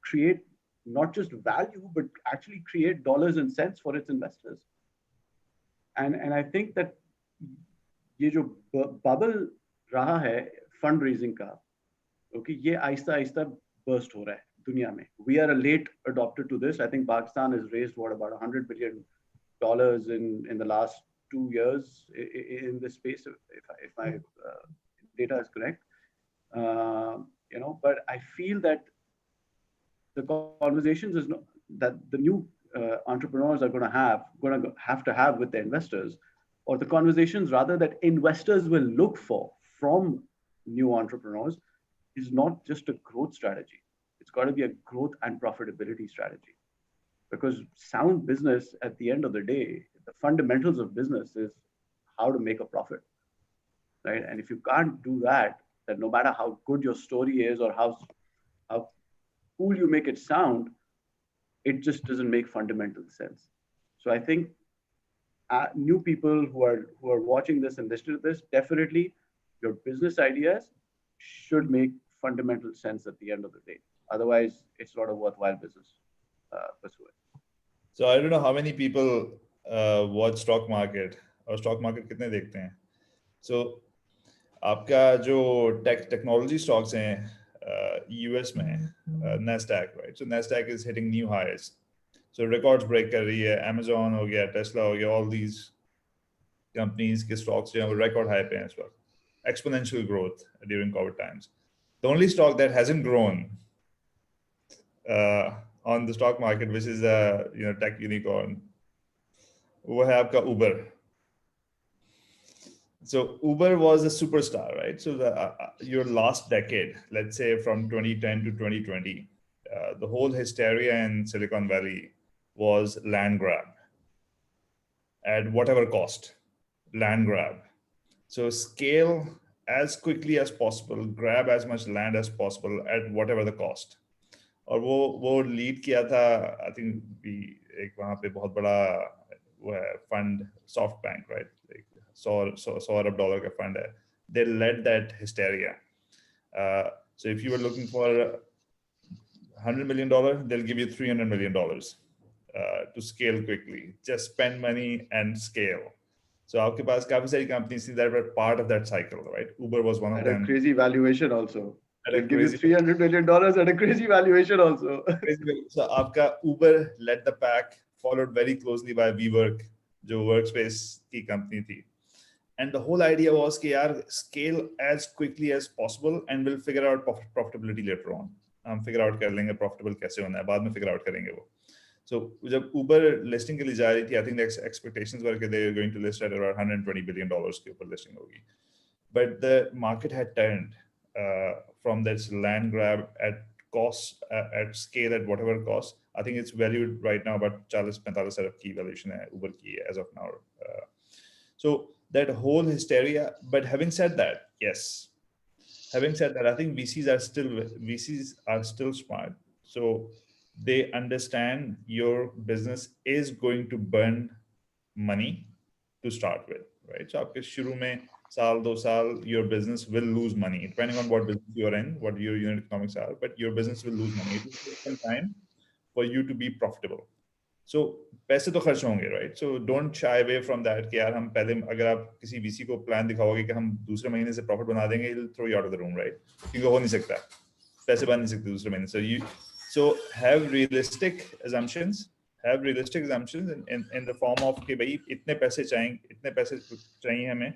create not just value, but actually create dollars and cents for its investors. And I think that ये जो bubble रहा है fundraising का, okay, ये Aahista Aahista burst हो रहा है दुनिया में. We are a late adopter to this. I think Pakistan has raised about $100 billion in the last 2 years in this space, if my data is correct. But I feel that the conversations is not, that the new entrepreneurs are going to have to have with the investors, or the conversations rather that investors will look for from new entrepreneurs, is not just a growth strategy. It's got to be a growth and profitability strategy. Because sound business, at the end of the day, the fundamentals of business is how to make a profit, right? And if you can't do that, then no matter how good your story is or how cool you make it sound, it just doesn't make fundamental sense. So I think new people who are watching this and listening to this, definitely your business ideas should make fundamental sense at the end of the day. Otherwise, it's not a worthwhile business pursuing. So I don't know how many people watch stock market or stock market कितने देखते हैं. So आपका जो technology stocks हैं US में Nasdaq, right? So Nasdaq is hitting new highs. So records break कर रही है. Amazon हो गया, Tesla हो गया, all these companies के stocks जो हैं वो record high पे हैं इस वक्त. Exponential growth during COVID times. The only stock that hasn't grown on the stock market, which is a tech unicorn, वो है आपका Uber. So Uber was a superstar, right? So your last decade, let's say from 2010 to 2020, the whole hysteria in Silicon Valley was land grab at whatever cost, land grab. So scale as quickly as possible, grab as much land as possible at whatever the cost. और वो lead किया था, I think भी एक वहाँ पे बहुत बड़ा वो है fund, SoftBank, right? Like, $100 अरब का fund है. They led that hysteria. So if you were looking for $100 million, they'll give you $300 million to scale quickly. Just spend money and scale. So आपके पास काफी सारी companies that were part of that cycle, right? Uber was one of them. At a crazy valuation also. They'll give you crazy- $300 million at a crazy valuation also. So आपका Uber led the pack, followed very closely by WeWork, जो workspace की company थी. And the whole idea was कि यार scale as quickly as possible and we'll figure out profitability later on. हम figure out कर लेंगे profitable कैसे होना है, बाद में figure out करेंगे वो. So जब Uber listing के लिए जा रही थी, I think the expectations were that they were going to list at around $120 billion के ऊपर listing होगी. But the market had turned from this land grab at cost, at scale, at whatever cost. I think it's valued right now about 40-45 अरब की valuation है Uber की as of now. So that whole hysteria. But having said that, yes. Having said that, I think VCs are still smart. So they understand your business is going to burn money to start with, right? So आपके शुरू में साल 2 साल your business will lose money depending on what business you are in, what your unit economics are, but your business will lose money. It will take some time for you to be profitable. So पैसे तो खर्च होंगे, right? So don't shy away from that कि यार हम पहले अगर आप किसी VC को प्लान दिखाओगे कि हम दूसरे महीने से प्रॉफिट बना देंगे, he'll throw you out of the room, right? क्योंकि हो नहीं सकता, पैसे बन नहीं सकते दूसरे महीने. So have realistic assumptions. Have realistic assumptions in the form of कि भाई इतने पैसे चाहिए हमें,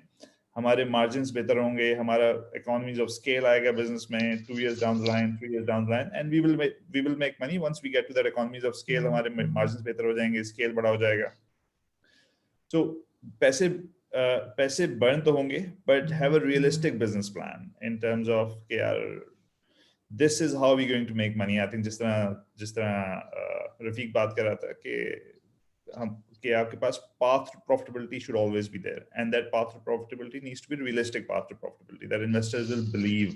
हमारे margins बेहतर होंगे, हमारा economies of scale आएगा business में 2 years down the line, 3 years down the line, and we will make money once we get to that economies of scale. हमारे margins बेहतर हो जाएंगे, scale बड़ा हो जाएगा. So पैसे burn तो होंगे, but have a realistic business plan in terms of कि यार this is how we're going to make money. I think जिस तरह रफीक बात कर रहा था कि आपके पास path to profitability should always be there, and that path to profitability needs to be a realistic path to profitability that investors will believe.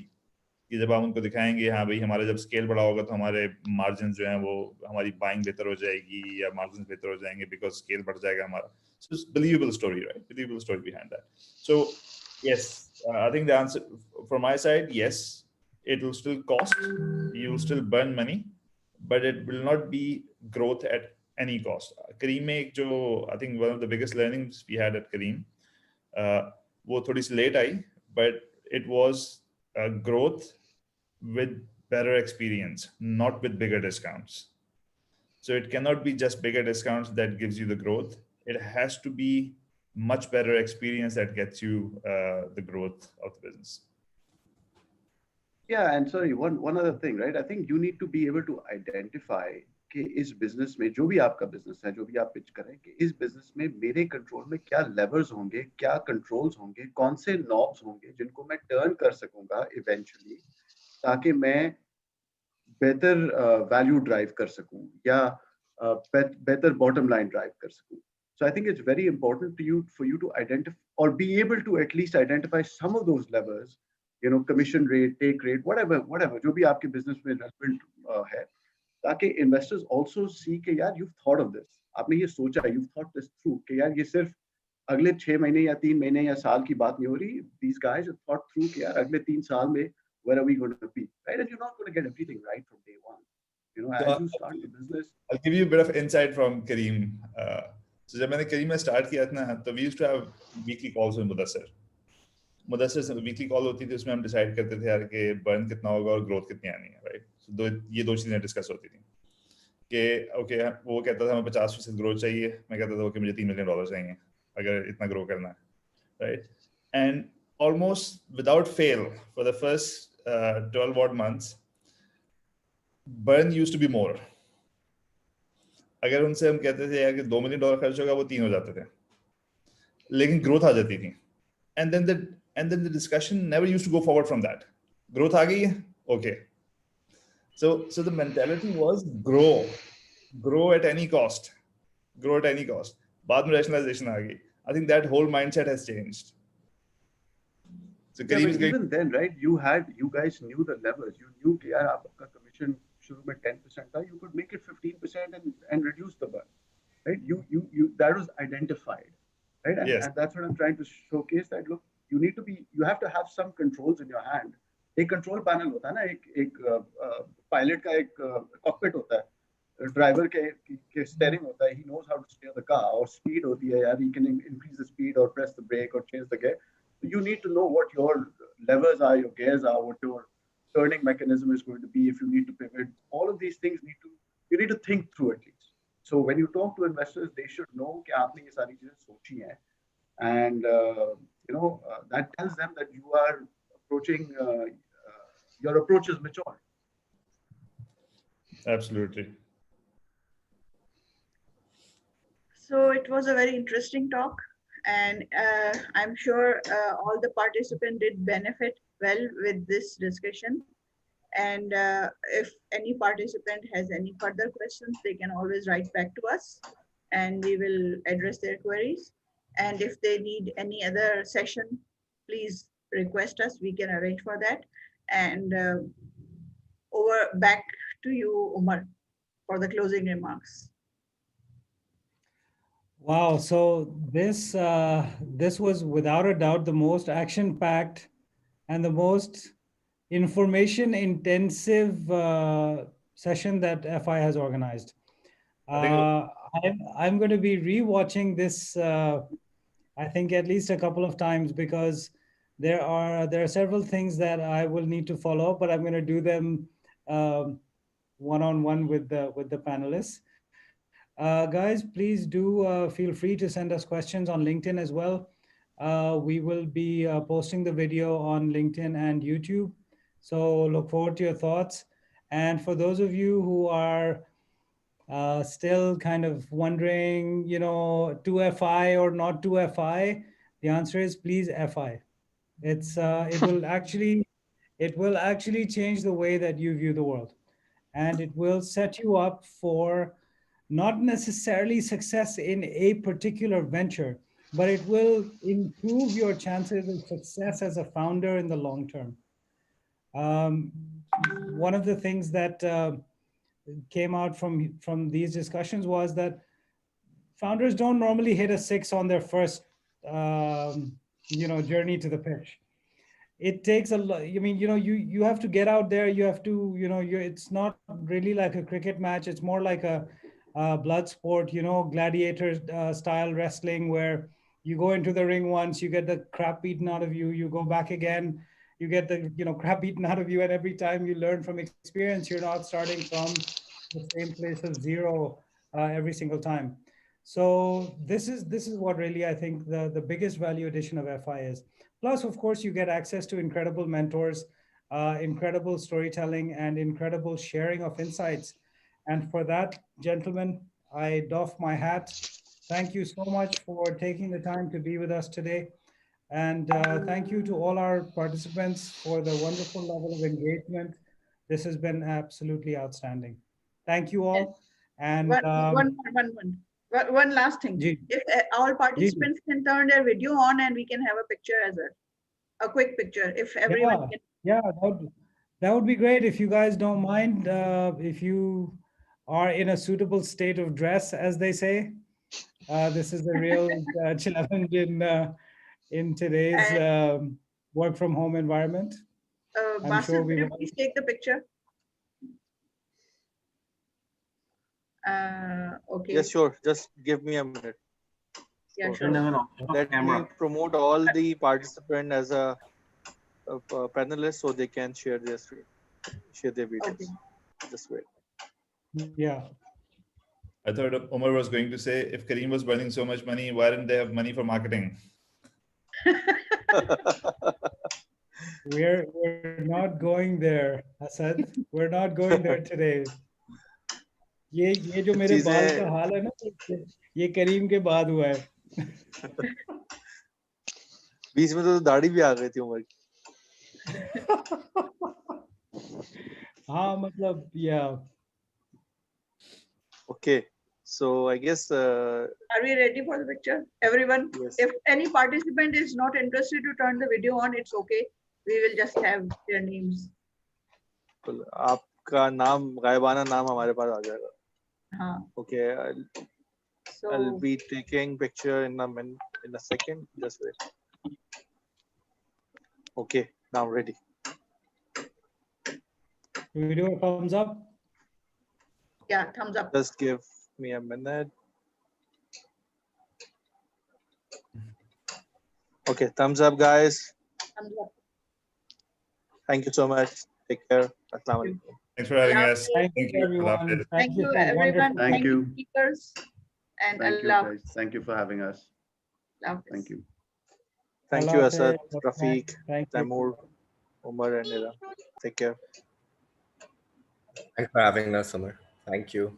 कि जब आप उनको दिखाएंगे हाँ भाई हमारा जब scale बड़ा होगा तो हमारे margins जो हैं वो हमारी buying बेहतर हो जाएगी या margins बेहतर हो जाएंगे because scale बढ़ जाएगा हमारा. So it's believable story, right? Believable story behind that. So yes, I think the answer from my side, yes. It will still cost, you will still burn money, but it will not be growth at any cost. Kareem में जो I think one of the biggest learnings we had at Kareem, वो थोड़ी सी late I, but it was growth with better experience, not with bigger discounts. So it cannot be just bigger discounts that gives you the growth. It has to be much better experience that gets you the growth of the business. Yeah, and sorry, one other thing, right? I think you need to be able to identify कि इस business में जो भी आपका business है, जो भी आप pitch करें कि इस business में मेरे control में क्या levers होंगे, क्या controls होंगे, कौन से knobs होंगे जिनको मैं turn कर सकूंगा eventually, ताकि मैं better value drive कर सकूं या better bottom line drive कर सकूं. So I think it's very important for you to identify or be able to at least identify some of those levers. You know, commission rate, take rate, whatever, जो भी आपके business में relevant है, ताकि investors also see कि यार you've thought of this, आपने ये सोचा, you've thought this through कि यार ये सिर्फ अगले 6 महीने या 3 महीने या साल की बात नहीं हो रही. These guys have thought through कि यार अगले 3 साल में where are we going to be, right? And you're not going to get everything right from day one. You know, as you start the business. I'll give you a bit of insight from Kareem. So जब मैंने Kareem में start किया था ना, तो we used to have weekly calls with Mudassir. Mudassir से weekly call होती थी, उसमें हम डिसाइड करते थे यार कि बर्न कितना होगा और ग्रोथ कितनी आनी है, राइट? तो ये दो चीज़ें डिस्कस होती थी कि ओके वो कहता था हमें 50% ग्रोथ चाहिए, मैं कहता था ओके मुझे $3 मिलियन चाहिए अगर इतना ग्रो करना है, right? And almost without fail for the first 12 odd months burn used to be more. अगर उनसे हम कहते थे यार कि $2 मिलियन खर्च होगा, वो 3 हो जाते थे, लेकिन ग्रोथ आ जाती थी. And then the discussion never used to go forward from that. Growth aa gayi hai? Okay. So the mentality was grow at any cost. Grow at any cost. Baad mein rationalization aa gayi. I think that whole mindset has changed. So yeah, but even then, right? You guys knew the levers. You knew कि यार आपका commission शुरू में 10% था. You could make it 15% and reduce the burn, right? You that was identified, right? Yes. And that's what I'm trying to showcase. That look, you have to have some controls in your hand. एक control panel होता है ना, एक pilot का एक cockpit होता है, driver के steering होता है. He knows how to steer the car. और speed होती है यार, he can increase the speed or press the brake or change the gear. You need to know what your levers are, your gears are, what your turning mechanism is going to be. If you need to pivot, all of these things you need to think through at least. So when you talk to investors, they should know कि आपने ये सारी चीजें सोची हैं. And that tells them that you are approaching your approach is mature. Absolutely. So it was a very interesting talk, and I'm sure all the participants did benefit well with this discussion. And if any participant has any further questions, they can always write back to us and we will address their queries. And if they need any other session, please request us, we can arrange for that. And back to you, Umar, for the closing remarks. Wow, so this was without a doubt the most action-packed and the most information-intensive session that FI has organized. I'm going to be rewatching this, I think at least a couple of times, because there are several things that I will need to follow up, but I'm going to do them one-on-one with the panelists. Guys, please do feel free to send us questions on LinkedIn as well. We will be posting the video on LinkedIn and YouTube. So look forward to your thoughts. And for those of you who are still kind of wondering, 2FI or not 2FI, the answer is please FI. It will actually change the way that you view the world. And it will set you up for not necessarily success in a particular venture, but it will improve your chances of success as a founder in the long term. One of the things that came out from these discussions was that founders don't normally hit a 6 on their first journey to the pitch. It takes a lot. I mean, you have to get out there. You have to, it's not really like a cricket match. It's more like a blood sport, gladiator style wrestling, where you go into the ring once, you get the crap beaten out of you, you go back again, you get the crap beaten out of you, and every time you learn from experience. You're not starting from the same place of zero every single time. So this is what really I think the biggest value addition of FI is. Plus, of course, you get access to incredible mentors, incredible storytelling, and incredible sharing of insights. And for that, gentlemen, I doff my hat. Thank you so much for taking the time to be with us today. And thank you to all our participants for the wonderful level of engagement. This has been absolutely outstanding. Thank you all. And one last thing. If all participants can turn their video on and we can have a picture as well. A quick picture, if everyone can. Yeah, that would be great. If you guys don't mind, if you are in a suitable state of dress, as they say. This is a real challenge in today's work from home environment. I'm sure would you please take the picture? Okay. Yes, sure. Just give me a minute. Yeah, So sure. let me promote all the participants as a panelist so they can share their screen, share their videos. Okay. Just wait. Yeah. I thought Umar was going to say, if Kareem was burning so much money, why didn't they have money for marketing? We're not going there, Asad. We're not going there today. ये जो मेरे बाल का हाल है ना, ये करीम के बाद हुआ है. बीच में तो दाढ़ी भी आ गई थी उमर की. हाँ मतलब yeah. Okay, so I guess. Are we ready for the picture, everyone? Yes. If any participant is not interested to turn the video on, it's okay. We will just have their names. आपका नाम गायबाना नाम हमारे पास आ जाएगा. हाँ. Okay, So I'll be taking picture in a second. Just wait. Okay, now ready. Video thumbs up. yeah, thumbs up. Just give me a minute. Okay, thumbs up, guys. Thumbs up. Thank you so much. Take care. Assalamu alaikum. Thanks for having us. Thank you, everyone. Thank you, for everyone. wonderful- Thank you. Speakers. And Thank you, Allah. guys. Thank you for having us. Thank you. Thank you, Allah Asad, Hafiz. Rafiq, Thank you. Taimour, Umar, and Nira. Take care. Thanks for having us, Summer. Thank you.